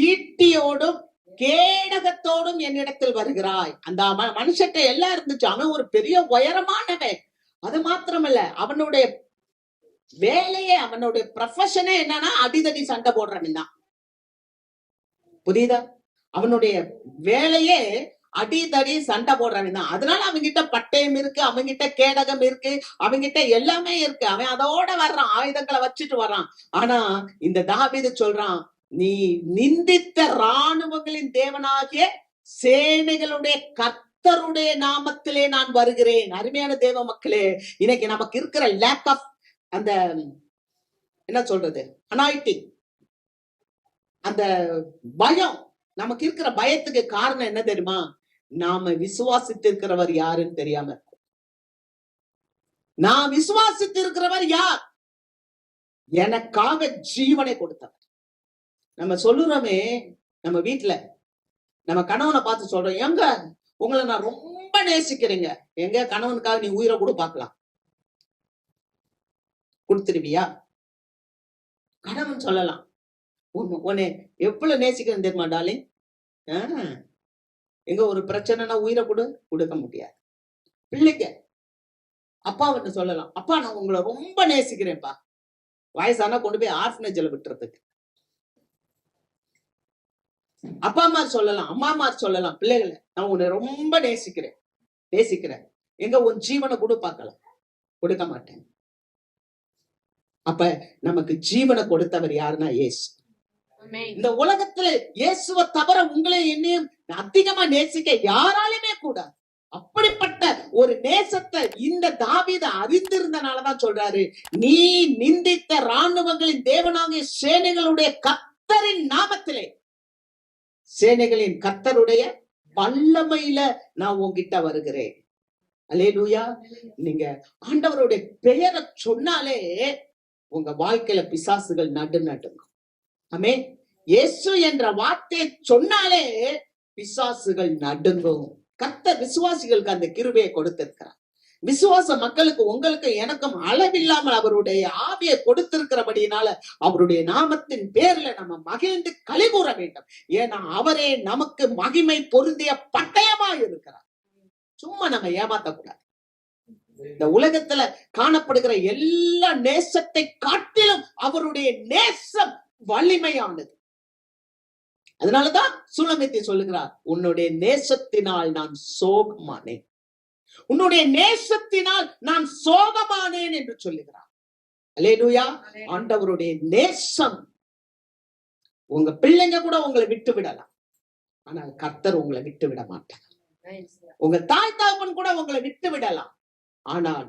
ஈட்டியோடும் கேடகத்தோடும் என்னிடத்தில் வருகிறாய். அந்த மனுஷத்தை எல்லாம் இருந்துச்சு. அவன் ஒரு பெரிய உயரமானவன். அது மாத்திரமல்ல, அவனுடைய வேலையே, அவனுடைய ப்ரொஃபஷனே என்னன்னா அடிதடி சண்டை போடுறவன் தான். புரியுதா? அவனுடைய வேலையே அடிதடி சண்டை போடுறவன் தான். அதனால அவங்கிட்ட பட்டயம் இருக்கு, அவங்கிட்ட கேடகம் இருக்கு, அவங்கிட்ட எல்லாமே இருக்கு. அவன் அதோட வர்றான், ஆயுதங்களை வச்சுட்டு வர்றான். ஆனா இந்த தாவீது சொல்றான், நீ நிந்தித்த இராணுவங்களின் தேவனாகிய சேனைகளுடைய கர்த்தருடைய நாமத்திலே நான் வருகிறேன். அருமையான தேவ மக்களே, இன்னைக்கு நமக்கு இருக்கிற லேக் ஆஃப் அந்த என்ன சொல்றது, அனாயிட்டிங், அந்த பயம், நமக்கு இருக்கிற பயத்துக்கு காரணம் என்ன தெரியுமா, நாம விசுவாசித்திருக்கிறவர் யாருன்னு தெரியாம இருக்கும். நான் விசுவாசித்திருக்கிறவர் யார், எனக்காக ஜீவனை கொடுத்தவர். நம்ம சொல்லுறோமே, நம்ம வீட்டுல நம்ம கணவனை பார்த்து சொல்றோம், எங்க உங்களை நான் ரொம்ப நேசிக்கிறேங்க, எங்க கணவனுக்காக நீ உயிரை கூட பார்க்கலாம், கொடுத்துருவியா? கணவன் சொல்லலாம், உன்னை எவ்வளவு நேசிக்கிறேன் தெரியுமா டார்லிங், எங்க ஒரு பிரச்சனைனா உயிரை கூட கொடுக்க முடியாது. பிள்ளைங்க அப்பா வந்து சொல்லலாம், அப்பா நான் உங்களை ரொம்ப நேசிக்கிறேன்ப்பா, வயசானா கொண்டு போய் ஆர்ஃபனேஜ்ல விட்டுறதுக்கு. அப்பா அம்மா சொல்லலாம், அம்மா அம்மா சொல்லலாம், பிள்ளைகளை நான் உன்னை ரொம்ப நேசிக்கிறேன். எங்க உன் ஜீவனை கொடு பார்க்கலாம், கொடுக்க மாட்டேன். அப்ப நமக்கு ஜீவனை கொடுத்தவர் யாருன்னா இயேசு. இந்த உலகத்துல இயேசுவை தவிர உங்களை என்னையும் அதிகமா நேசிக்க யாராலுமே கூடாது. அப்படிப்பட்ட ஒரு நேசத்தை இந்த தாவீது அறிந்திருந்தனாலதான் சொல்றாரு, நீ நிந்தித்த ராணுவங்களின் தேவனாகிய சேனைகளுடைய கர்த்தரின் நாமத்திலே, சேனைகளின் கர்த்தருடைய வல்லமையில நான் உன்கிட்ட வருகிறேன். அல்லேலூயா. நீங்க ஆண்டவருடைய பெயரை சொன்னாலே உங்க வாழ்க்கையில பிசாசுகள் நடுங்கும். ஆமென். இயேசு என்ற வார்த்தையை சொன்னாலே பிசாசுகள் நடுங்கும். கர்த்தர் விசுவாசிகளுக்கு அந்த கிருபையை கொடுத்திருக்கிறார். விசுவாச மக்களுக்கு உங்களுக்கு எனக்கும் அளவில்லாமல் அவருடைய ஆவியை கொடுத்திருக்கிறபடினால அவருடைய நாமத்தின் பேர்ல நம்ம மகிழ்ந்து களிகூற வேண்டும். ஏன்னா அவரே நமக்கு மகிமை பொருந்திய பட்டயமா இருக்கிறார். சும்மா நம்ம ஏமாத்தக்கூடாது. இந்த உலகத்துல காணப்படுகிற எல்லா நேசத்தை காட்டிலும் அவருடைய நேசம் வலிமையானது. அதனாலதான் சூலமித்தி சொல்லுகிறார், உன்னுடைய நேசத்தினால் நான் சோகமானேன், உன்னுடைய நேசத்தினால் நான் சோகமானேன் என்று சொல்லுகிறார். அல்லேலூயா. ஆண்டவருடைய நேசம். உங்க பிள்ளைங்க கூட உங்களை விட்டு விடலாம், ஆனால் கர்த்தர் உங்களை விட்டு விட மாட்டார். உங்க தாய் தகப்பன் கூட உங்களை விட்டு விடலாம், ஆனால்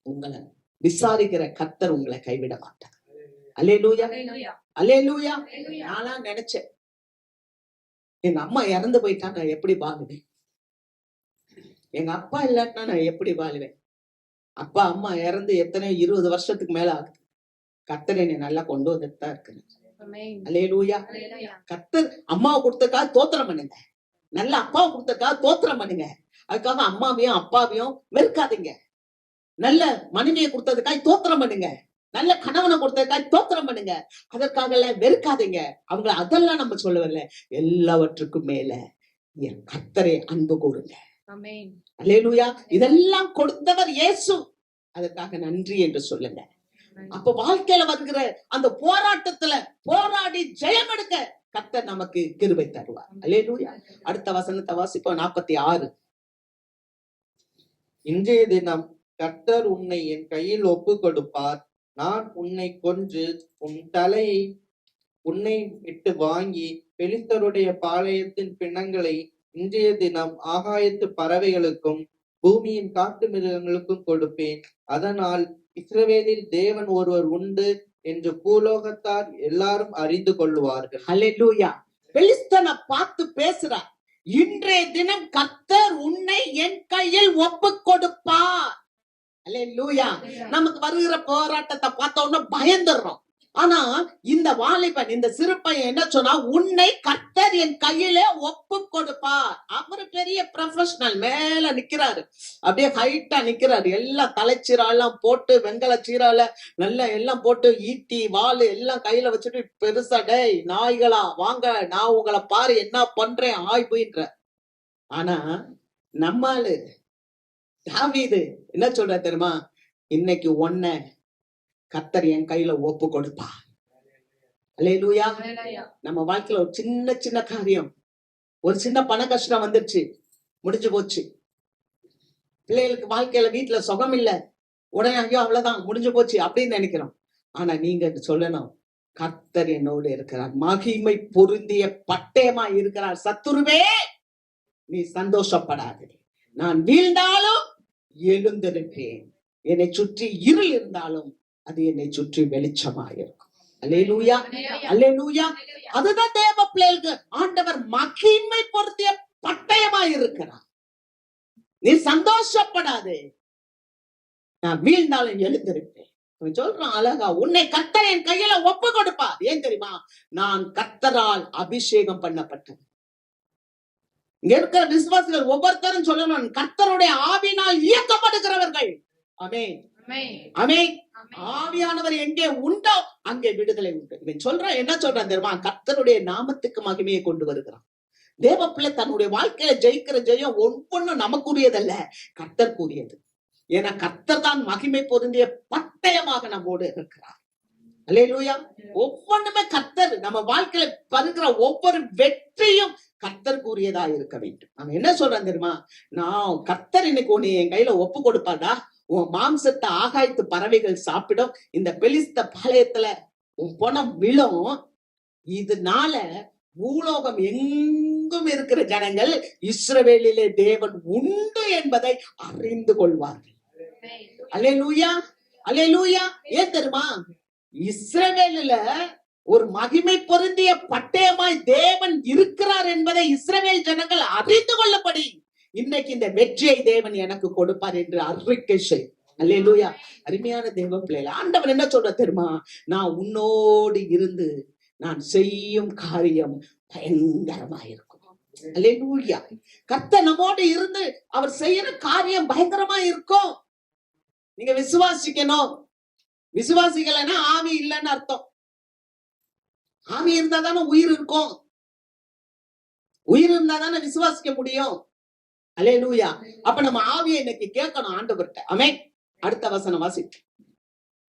உங்களை விசாரிக்கிற கர்த்தர் உங்களை கைவிட மாட்டார். அல்லேலூயா, அல்லேலூயா. நான்லாம் நினைச்சேன், எங்க அம்மா இறந்து போயிட்டா நான் எப்படி வாழுவேன், எங்க அப்பா இல்லாட்டினா நான் எப்படி வாழுவேன். அப்பா அம்மா இறந்து எத்தனை 20 வருஷத்துக்கு மேல ஆகுது. கர்த்தர் என்னை நல்லா கொண்டு வந்துட்டு தான் இருக்கிறேன். அல்லேலூயா. கர்த்தர் அம்மாவை கொடுத்ததுக்காக தோத்திரம் பண்ணுங்க, நல்ல அப்பாவை கொடுத்ததுக்காக தோத்திரம் பண்ணுங்க. அதுக்காக அம்மாவையும் அப்பாவையும் வெறுக்காதீங்க. நல்ல மனைவியை கொடுத்ததுக்காக தோத்திரம் பண்ணுங்க, நல்ல கணவனை கொடுத்ததுக்காக தோத்திரம் பண்ணுங்க. அதற்காக எல்லாம் வெறுக்காதீங்க அவங்கள. அதெல்லாம் நம்ம சொல்லவில்லை. எல்லாவற்றுக்கும் மேல என் கர்த்தரை அன்பு கூறுங்க. அல்லேலூயா. இதெல்லாம் கொடுத்தவர் இயேசு, அதற்காக நன்றி என்று சொல்லுங்க. அப்ப வாழ்க்கையில வருகிற அந்த போராட்டத்துல போராடி ஜெயம் எடுக்க கர்த்தர் நமக்கு கிருபை தருவார். அல்லேலூயா. அடுத்த வசனத்தை வாசிப்போம். 46. இன்றைய தினம் கர்த்தர் உன்னை என் கையில் ஒப்பு கொடுப்பார். நான் உன்னை கொன்று உன் தலையை உன்னை விட்டு வாங்கி பெலிஸ்தருடைய பாளையத்தின் பிணங்களை இன்றைய தினம் ஆகாயத்து பறவைகளுக்கும் பூமியின் காட்டு மிருகங்களுக்கும் கொடுப்பேன். அதனால் இஸ்ரவேலில் தேவன் ஒருவர் உண்டு என்று பூலோகத்தார் எல்லாரும் அறிந்து கொள்வார்கள். அல்லேலூயா. பெலிஸ்தனை பார்த்து பேசுறார். இன்றைய தினம் கர்த்தர் உன்னை என் கையில் ஒப்பு கொடுப்பார். அல்லேலூயா. நமக்கு வருகிற போராட்டத்தை பார்த்த உடனே பயந்துடுறோம். ஆனா இந்த வாலிபன், இந்த சிறு பையன் என்ன சொன்னா, உன்னை கர்த்தர் என் கையிலே ஒப்பு கொடுப்பார். அவரு பெரிய ப்ரொஃபஷனல், மேல நிக்கிறாரு, அப்படியே ஹைட்டா நிக்கிறாரு. எல்லாம் தலைச்சீராலாம் போட்டு, வெங்கல சீரால நல்லா எல்லாம் போட்டு, ஈட்டி வாளு எல்லாம் கையில வச்சுட்டு பெருசா, டேய் நாய்களா வாங்க, நான் உங்களை பாரு என்ன பண்றேன் ஆய்வுன்ற. ஆனா நம்மாலு தாவீது என்ன சொல்ற தெரியுமா, இன்னைக்கு ஒன்ன கர்த்தர் என் கையில ஒப்பு கொடுப்பா. அல்லேலூயா. நம்ம வாழ்க்கையில ஒரு சின்ன சின்ன காரியம், ஒரு சின்ன பண கஷ்டம் வந்துருச்சு, முடிஞ்சு போச்சு. பிள்ளைகளுக்கு வாழ்க்கையில வீட்டுல சுகம் இல்ல, உடனே ஐயோ அவ்வளவுதான் முடிஞ்சு போச்சு அப்படின்னு நினைக்கிறோம். ஆனா நீங்க சொல்லணும், கர்த்தர் என்னோடு இருக்கிறார், மகிமை பொருந்திய பட்டயமா இருக்கிறார். சத்துருவே நீ சந்தோஷப்படாது, நான் வீழ்ந்தாலும் எழுந்திருப்பேன், என்னை சுற்றி இருள் இருந்தாலும் அது என்னை சுற்றி வெளிச்சமா இருக்கும். அல்லேலூயா, அல்லேலூயா. அதுதான் தேவ பிள்ளைகளுக்கு ஆண்டவர் மகிமை பொருந்திய பட்டயமா இருக்கிறார். நீ சந்தோஷப்படாதே, நான் வீழ்ந்தாலும் எழுந்திருப்பேன். சொல்றான் அழகா, உன்னை கர்த்தர் என் கையில ஒப்பு கொடுப்பார். ஏன் தெரியுமா, நான் கர்த்தரால் அபிஷேகம் பண்ணப்பட்டேன். இங்க இருக்கிற விசுவாசிகள் ஒவ்வொருத்தரும் சொல்லணும், கர்த்தருடைய ஆவியினால் இயக்கப்படுகிறவர்கள். ஆமென், ஆமென். ஆவியானவர் எங்கே உண்டோ அங்கே விடுதலை உண்டு. இவன் சொல்றான், என்ன சொல்றான் தெரியுமா, கர்த்தருடைய நாமத்துக்கு மகிமையை கொண்டு வருகிறான். தேவ பிள்ளை தன்னுடைய வாழ்க்கையில ஜெயிக்கிற ஜெயம் ஒவ்வொன்றும் நமக்குரியதல்ல, கர்த்தர் கூறியது. ஏன்னா கர்த்தர் தான் மகிமை பொருந்திய பட்டயமாக நம்மோடு இருக்கிறார். அல்லேலூயா. ஒவ்வொன்றுமே கர்த்தர் நம்ம வாழ்க்கையில வருகிற ஒவ்வொரு வெற்றியும் கர்த்தருக்குரியதா இருக்க வேண்டும். அவன் என்ன சொல்றான் தெரியுமா? நான் கர்த்தர் இன்னைக்கு உன்னை என் கையில ஒப்பு கொடுப்பாடா. உன் மாம்சத்தை ஆகாயத்து பறவைகள் சாப்பிடும். இந்த பெலிஸ்த பாளையத்துல உன் பணம் விழும். இதனால பூலோகம் எங்கும் இருக்கிற ஜனங்கள் இஸ்ரவேலிலே தேவன் உண்டு என்பதை அறிந்து கொள்வார்கள். அல்லேலூயா, அல்லேலூயா. ஏன் தெரியுமா? இஸ்ரவேலில ஒரு மகிமை பொருந்திய பட்டயமாய் தேவன் இருக்கிறார் என்பதை இஸ்ரவேல் ஜனங்கள் அறிந்து கொள்ளப்படி இன்னைக்கு இந்த வெற்றியை தேவன் எனக்கு கொடுப்பார் என்று அறிக்கை செய். அல்லேலூயா. அருமையான தேவ பிள்ளைகள், ஆண்டவர் என்ன சொல்ற தெரியுமா? நான் உன்னோடு இருந்து நான் செய்யும் காரியம் பயங்கரமா இருக்கும். அல்லேலூயா. கர்த்தர் நம்மோடு இருந்து அவர் செய்யற காரியம் பயங்கரமா இருக்கும். நீங்க விசுவாசிக்கணும். விசுவாசிக்கலைன்னா ஆவி இல்லைன்னு அர்த்தம். ஆவி இருந்தா தானே உயிர் இருக்கும். உயிர் இருந்தா தானே விசுவாசிக்க முடியும். அல்லேலூயா. அப்ப நம்ம ஆவியை இன்னைக்கு கேட்கணும் ஆண்டவர்கிட்ட. ஆமென். அடுத்த வசனம் வாசி.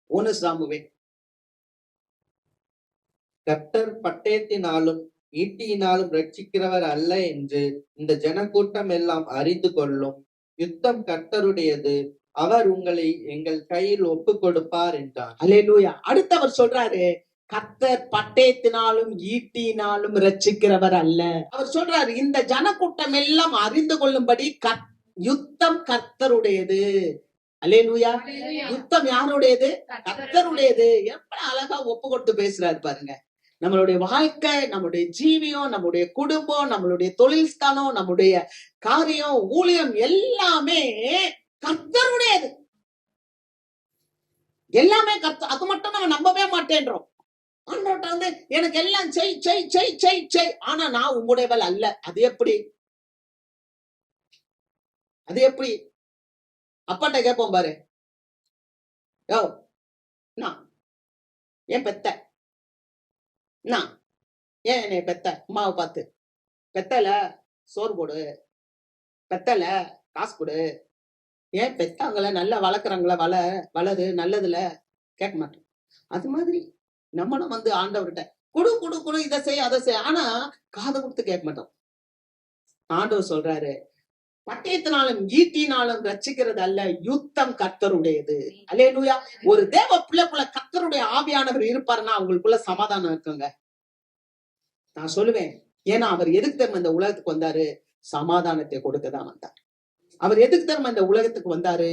1 சாமுவேல். கர்த்தர் பட்டயத்தினாலும் ஈட்டியினாலும் ரட்சிக்கிறவர் அல்ல என்று இந்த ஜனக்கூட்டம் எல்லாம் அறிந்து கொள்ளும். யுத்தம் கர்த்தருடையது, அவர் உங்களை எங்கள் கையில் ஒப்பு கொடுப்பார் என்றார். அல்லேலூயா. அடுத்தவர் சொல்றாரு, கர்த்தர் பட்டயத்தினாலும் ஈட்டியினாலும் ரட்சிக்கிறவர் அல்ல. அவர் சொல்றாரு, இந்த ஜனக்கூட்டம் எல்லாம் அறிந்து கொள்ளும்படி யுத்தம் கர்த்தருடையது. அல்லேலூயா. யுத்தம் யாருடையது? கர்த்தருடையது. எப்படி அழகா ஒப்பு கொடுத்து பேசுறாரு பாருங்க. நம்மளுடைய வாழ்க்கை, நம்முடைய ஜீவியம், நம்முடைய குடும்பம், நம்மளுடைய தொழில் ஸ்தானம், நம்முடைய காரியம், ஊழியம் எல்லாமே கர்த்தருடையது. எல்லாமே கர்த்தர். அது மட்டும் நம்ம நம்பவே மாட்டேன்றோம். ஆண்டவர்ட்ட வந்து எனக்கு எல்லாம் செய் செய் செய் செய் செய், ஆனா நான் உங்களுடையவள் அல்ல. அது எப்படி? அது எப்படி? அப்பாட்ட கேட்போம் பாரு, யோ நான் ஏன் பெத்த, நான் ஏன் என்னை பெத்த? அம்மாவை பார்த்து பெத்தல சோறு போடு, பெத்தல காசு கொடு, ஏன் பெத்தாங்கள நல்லா வளர்க்குறாங்கள, வளரு நல்லதுல கேட்க மாட்டோம். அது மாதிரி நம்மளும் வந்து ஆண்டவர்கிட்ட குடு குடு குடு, இதை செய் அதை செய், ஆனா காது கொடுத்து கேட்க மாட்டோம். ஆண்டவர் சொல்றாரு, பட்டயத்தினாலும் ஈட்டினாலும் ரட்சிக்கிறது அல்ல, யுத்தம் கர்த்தருடையது. அல்லேலூயா. ஒரு தேவ பிள்ளைக்குள்ள கர்த்தருடைய ஆவியானவர் இருப்பாருன்னா அவங்களுக்குள்ள சமாதானம் இருக்குங்க. நான் சொல்லுவேன், ஏன்னா அவர் எதுக்கு தெரியுமா இந்த உலகத்துக்கு வந்தாரு? சமாதானத்தை கொடுக்கதான் வந்தார். அவர் எதுக்கு தெரியுமா இந்த உலகத்துக்கு வந்தாரு?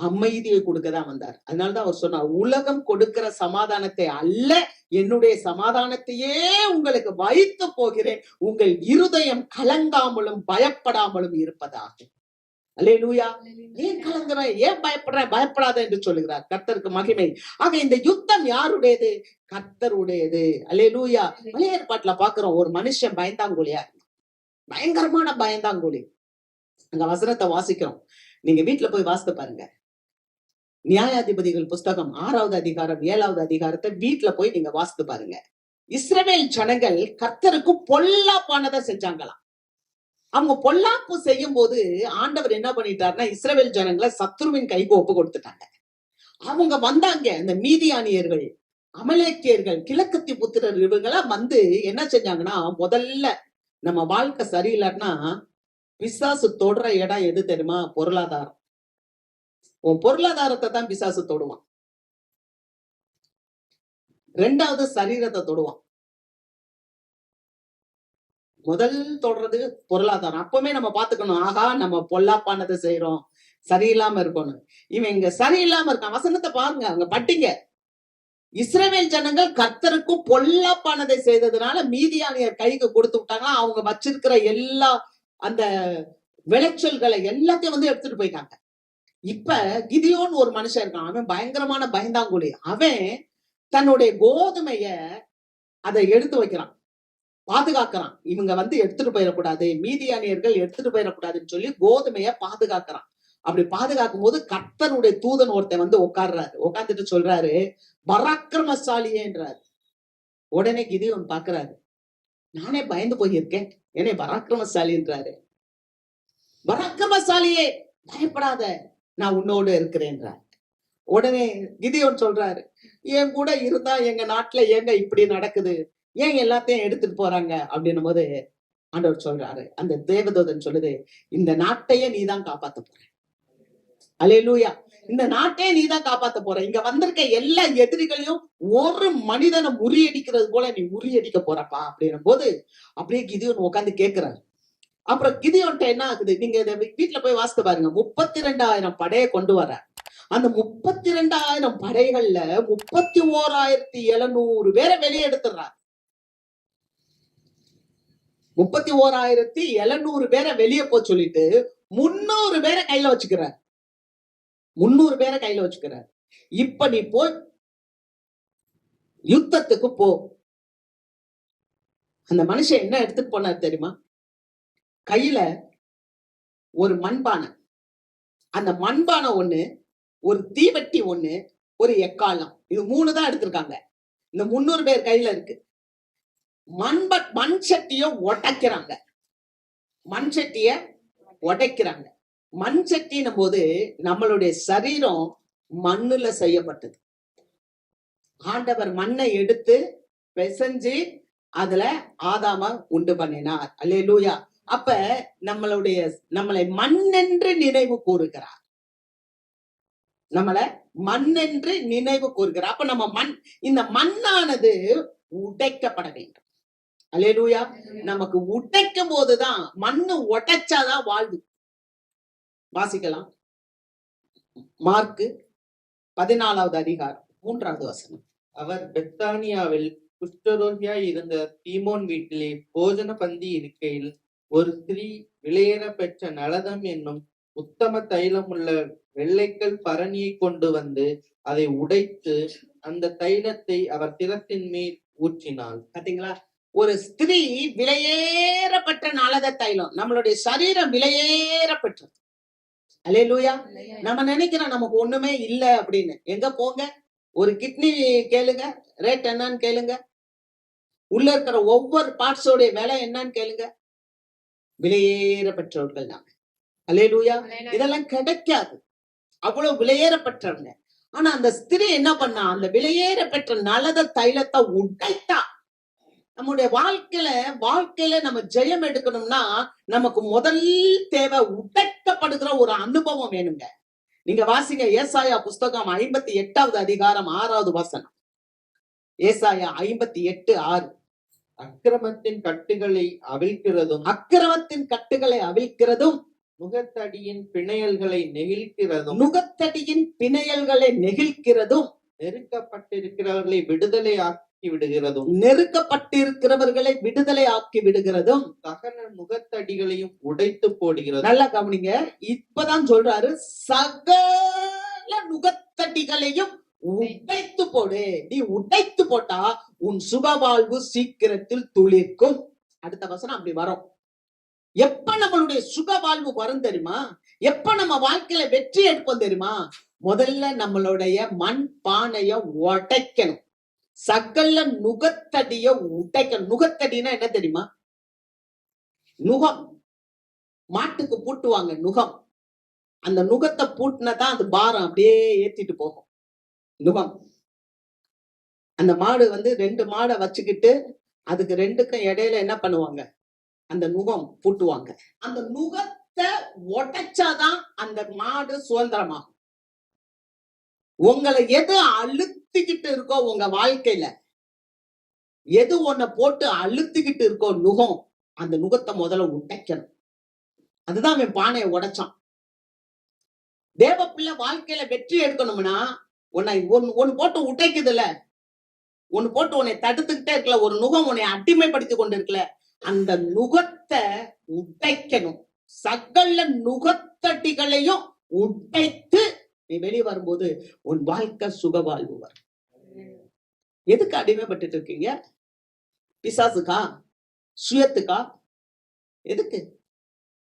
அமைதியை கொடுக்கதான் வந்தார். அதனாலதான் அவர் சொன்னார், உலகம் கொடுக்கிற சமாதானத்தை அல்ல, என்னுடைய சமாதானத்தையே உங்களுக்கு வைத்து போகிறேன், உங்கள் இருதயம் கலங்காமலும் பயப்படாமலும் இருப்பதாக. அல்லேலூயா. ஏன் கலங்குற, ஏன் பயப்படுற? பயப்படாத என்று சொல்லுகிறார். கர்த்தருக்கு மகிமை. ஆக இந்த யுத்தம் யாருடையது? கர்த்தருடையது. அல்லேலூயா. பழைய ஏற்பாட்டுல பாக்குறோம், ஒரு மனுஷன் பயந்தாங்கோலியா, பயங்கரமான பயந்தாங்கோலி. அங்க வசனத்தை வாசிக்கிறோம். நீங்க வீட்டுல போய் வாசித்து பாருங்க. நியாயாதிபதிகள் புஸ்தகம் 6வது அதிகாரம் 7வது அதிகாரத்தை வீட்டுல போய் நீங்க வாசித்து பாருங்க. இஸ்ரவேல் ஜனங்கள் கர்த்தருக்கு பொல்லாப்பானதை செஞ்சாங்களாம். அவங்க பொல்லாப்பு செய்யும் போது ஆண்டவர் என்ன பண்ணிட்டாருன்னா, இஸ்ரவேல் ஜனங்களை சத்ருவின் கைக்கு ஒப்பு கொடுத்துட்டாங்க. அவங்க வந்தாங்க, இந்த மீதியானியர்கள், அமலேக்கியர்கள், கிழக்கத்தி புத்திரர், இவங்களா வந்து என்ன செஞ்சாங்கன்னா, முதல்ல நம்ம வாழ்க்கை சரியில்லைன்னா பிசாசு தொடுற இடம் எது தெரியுமா? பொருளாதாரம். உன் பொருளாதாரத்தை தான் பிசாசு தொடுவான். 2வது சரீரத்தை தொடுவான். முதல் தொடுறது பொருளாதாரம். அப்பவுமே நம்ம பாத்துக்கணும், ஆகா நம்ம பொல்லாப்பானதை செய்யறோம், சரியில்லாம இருக்கணும். இவன் இங்க சரியில்லாம இருக்கான். வசனத்தை பாருங்க, அவங்க பட்டிங்க. இஸ்ரவேல் ஜனங்கள் கர்த்தருக்கும் பொல்லாப்பானதை செய்ததுனால மீதியானியர் கைக்கு கொடுத்து விட்டாங்களா. அவங்க வச்சிருக்கிற எல்லா அந்த விளைச்சல்களை எல்லாத்தையும் வந்து எடுத்துட்டு போயிட்டாங்க. இப்ப கிதியோன் ஒரு மனுஷன் இருக்கான், அவன் பயங்கரமான பயந்தாங்குழி. அவன் தன்னுடைய கோதுமைய அதை எடுத்து வைக்கிறான், பாதுகாக்கிறான். இவங்க வந்து எடுத்துட்டு போயிடக்கூடாது, மீதியானியர்கள் எடுத்துட்டு போயிடக்கூடாதுன்னு சொல்லி கோதுமைய பாதுகாக்கிறான். அப்படி பாதுகாக்கும் போது கர்த்தருடைய தூதன் ஒருத்தன் வந்து உட்கார்றாரு. உட்கார்ந்துட்டு சொல்றாரு, பராக்கிரமசாலியேன்றாரு. உடனே கிதியோன் பாக்குறாரு, நானே பயந்து போயிருக்கேன், என்னை பராக்கிரமசாலின்றாரு. பராக்கிரமசாலியே பயப்படாத, நான் உன்னோடு இருக்கிறேன்றார். உடனே கிதியோன் சொல்றாரு, என் கூட இருந்தா எங்க நாட்டுல ஏங்க இப்படி நடக்குது, ஏன் எல்லாத்தையும் எடுத்துட்டு போறாங்க அப்படின்னும் போது ஆண்டவர் சொல்றாரு, அந்த தேவதூதன் சொல்லுது, இந்த நாட்டையே நீதான் காப்பாத்த போற. அல்லேலூயா. இந்த நாட்டையே நீதான் காப்பாத்த போற. இங்க வந்திருக்க எல்லா எதிரிகளையும் ஒரு மனிதனை முறியடிக்கிறது போல நீ முறியடிக்க போறப்பா அப்படின்னும் போது அப்படியே கிதியோன் உட்கார்ந்து கேட்கிறாரு. அப்புறம் கிதியோன்ட்ட என்ன ஆகுது, நீங்க இதை வீட்டுல போய் வாசித்து பாருங்க. 32,000 படையை கொண்டு வர, அந்த 32,000 படைகள்ல 31,700 பேரை வெளியே எடுத்துடுறார். 31,700 பேரை வெளியே போ சொல்லிட்டு 300 பேரை கையில வச்சுக்கிறார். 300 பேரை கையில வச்சுக்கிறார். இப்ப நீ போய் யுத்தத்துக்கு போ. அந்த மனுஷன் என்ன எடுத்துட்டு போனார் தெரியுமா? கையில ஒரு மண்பானை, அந்த மண்பானை ஒண்ணு, ஒரு தீவெட்டி ஒண்ணு, ஒரு எக்காலம், இது 3 தான் எடுத்திருக்காங்க. இந்த 300 பேர் கையில இருக்கு. மண் சட்டிய உடைக்கிறாங்க. மண் சட்டிய உடைக்கிறாங்க. மண் சட்டின்னும் போது நம்மளுடைய சரீரம் மண்ணுல செய்யப்பட்டது. ஆண்டவர் மண்ணை எடுத்து பிசைஞ்சு அதுல ஆதாம உண்டு பண்ணினார். அல்லேலூயா. அப்ப நம்மளை மண்ணென்று நினைவு கூறுகிறார். நம்மளை மண்ணென்று நினைவு கூறுகிறார். அப்ப நம்ம இந்த மண்ணானது உடைக்கப்பட வேண்டும். அல்லேலூயா. நமக்கு உடைக்கும் போதுதான், மண்ணு உடைச்சாதான் வாழ்வு. வாசிக்கலாம். மார்க்கு 14வது அதிகாரம் 3வது வசனம். அவர் பெத்தானியாவில் குஷ்டரோகியாய் இருந்த சீமோன் வீட்டிலே போஜன பந்தி இருக்கையில் ஒரு ஸ்திரீ விலையேற பெற்ற நலதம் என்னும் உத்தம தைலம் உள்ள வெள்ளைக்கல் பரணியை கொண்டு வந்து அதை உடைத்து அந்த தைலத்தை அவர் சிரத்தின் மேல் ஊற்றினாள். பாத்தீங்களா? ஒரு ஸ்திரீ விலையேறப்பட்ட நலத தைலம். நம்மளுடைய சரீரம் விலையேறப்பட்டது. அல்லேலூயா. நம்ம நினைக்கிறோம் நமக்கு ஒண்ணுமே இல்லை அப்படின்னு. எங்க போங்க, ஒரு கிட்னி கேளுங்க, ரேட் என்னன்னு கேளுங்க. உள்ள இருக்கிற ஒவ்வொரு பார்ட்ஸோடைய விலை என்னன்னு கேளுங்க. விலையேறப்பட்டவர்கள் நாங்க. அல்லேலூயா. இதெல்லாம் கிடைக்காது. அவ்வளவு விலையேறப்பட்டவங்க. ஆனா அந்த ஸ்திரீ என்ன பண்ணா, அந்த விலையேறப்பட்ட நலத தைலத்தை உடைத்தா. நம்முடைய வாழ்க்கையில நம்ம ஜெயம் எடுக்கணும்னா நமக்கு முதல் தேவை உடைக்கப்படுகிற ஒரு அனுபவம் வேணுங்க. நீங்க வாசிங்க ஏசாயா புஸ்தகம் 58வது அதிகாரம் 6வது வசனம். ஏசாயா 58:6. அக்கிரமத்தின் கட்டுகளை அவிழ்க்கிறதும் நுகத்தடியின் பிணையல்களை நெகிழ்க்கிறதும் நெருக்கப்பட்டிருக்கிறவர்களை விடுதலை ஆக்கி விடுகிறதும் சகல நுகத்தடிகளையும் உடைத்து போடுகிறது. நல்லா கவனிங்க. இப்பதான் சொல்றாரு, சகல நுகத்தடிகளையும் உடைத்து போடு. நீ உடைத்து போட்டா உன் சுகவாழ்வு சீக்கிரத்தில் துளிர்க்கும். அடுத்த வசனம் அப்படி வரும். எப்ப நம்மளுடைய சுகவாழ்வு வரும் தெரியுமா? எப்ப நம்ம வாழ்க்கையில வெற்றி எடுப்போம் தெரியுமா? முதல்ல நம்மளுடைய மண் பானைய உடைக்கணும். சகல நுகத்தடிய உடைக்கணும். நுகத்தடினா என்ன தெரியுமா? நுகம். மாட்டுக்கு பூட்டுவாங்க நுகம். அந்த நுகத்தை பூட்டினதான் அது பாரம் அப்படியே ஏத்திட்டு போகும். நுகம். அந்த மாடு 2 மாடை வச்சுக்கிட்டு அதுக்கு 2க்கும் இடையில என்ன பண்ணுவாங்க? அந்த நுகம் பூட்டுவாங்க. அந்த நுகத்தை உடைச்சாதான் அந்த மாடு சுதந்திரமாகும். உங்களை எது அழுத்திக்கிட்டு இருக்கோ உங்க வாழ்க்கையில, எது ஒன்ன போட்டு அழுத்திக்கிட்டு இருக்கோ நுகம், அந்த நுகத்தை முதல்ல உடைக்கணும். அதுதான் அவன் பானையை உடைச்சான். தேவ பிள்ளை வாழ்க்கையில வெற்றி எடுக்கணும்னா ஒன்னு போட்டு உடைக்குதுல, ஒன்னு போட்டு உன்னை தடுத்துக்கிட்டே இருக்கல, ஒரு நுகம் உன்னை அடிமைப்படுத்தி கொண்டு இருக்கல, அந்த நுகத்தை உடைக்கணும். சகல நுகத்தடிகளையும் உடைத்து நீ வெளியே வரும்போது உன் வாழ்க்கை சுகவாழ்வு வரும். எதுக்கு அடிமைப்பட்டு இருக்கீங்க? பிசாசுக்கா? சுயத்துக்கா? எதுக்கு?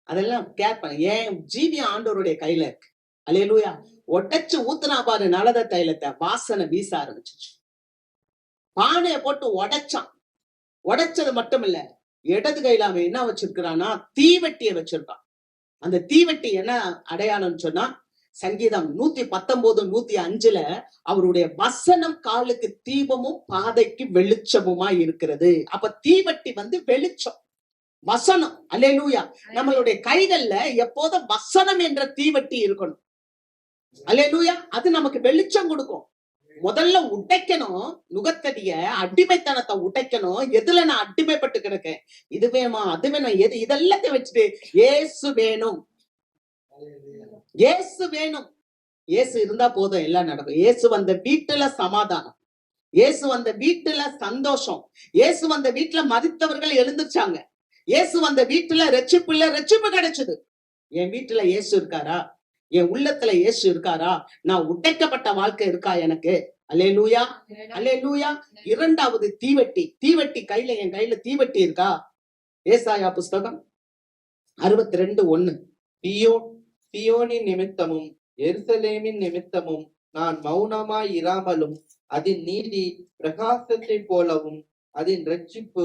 அதெல்லாம் கேர் பண்ண. ஏன் ஜீவிய ஆண்டவருடைய கையில இருக்கு. அல்லேலூயா. உடைச்சு ஊத்துனா பாரு நலத தைலத்தை, வாசனை வீச ஆரம்பிச்சிச்சு. பானைய போட்டு உடைச்சான். உடைச்சது மட்டும் இல்ல, இடது கையில அவன் என்ன வச்சிருக்கிறான்னா தீவெட்டிய வச்சிருக்கான். அந்த தீவெட்டி என்ன அடையாளம்னு சொன்னா, சங்கீதம் 119, 105 அவருடைய வசனம் காலுக்கு தீபமும் பாதைக்கு வெளிச்சமுமா இருக்கிறது. அப்ப தீவெட்டி வெளிச்சம். வசனம். அல்லேலூயா. நம்மளுடைய கைகள்ல எப்போதும் வசனம் என்ற தீவட்டி இருக்கணும். அல்லேலூயா. அது நமக்கு வெளிச்சம் கொடுக்கும். முதல்ல உடைக்கணும் நுகத்தடிய, அடிமைத்தனத்தை உடைக்கணும். எதுல நான் அடிமைப்பட்டு கிடக்கேன், இது வேணுமா அது வேணும், எது இதெல்லாத்தையும் வச்சுட்டு இயேசு வேணும், இயேசு வேணும். இயேசு இருந்தா போதும், எல்லாம் நடக்கும். இயேசு வந்த வீட்டுல சமாதானம், இயேசு வந்த வீட்டுல சந்தோஷம், இயேசு வந்த வீட்டுல மரித்தவர்கள் எழுந்திருச்சாங்க, இயேசு வந்த வீட்டுல ரட்சிப்பு கிடைச்சது. என் வீட்டுல இயேசு இருக்காரா? என் உள்ளத்துல இயேசு இருக்காரா? நான் உடைக்கப்பட்ட வாழ்க்கை இருக்கா எனக்கு? அல்லேலூயா, அல்லேலூயா. இரண்டாவது தீவட்டி கையில, என் கையில தீவட்டி இருக்கா? ஏசாயா புஸ்தகம் 62:1. சியோனின் நிமித்தமும் எருசலேமின் நிமித்தமும் நான் மௌனமாய் இராமலும் அதன் நீதி பிரகாசத்தை போலவும் அதன் ரட்சிப்பு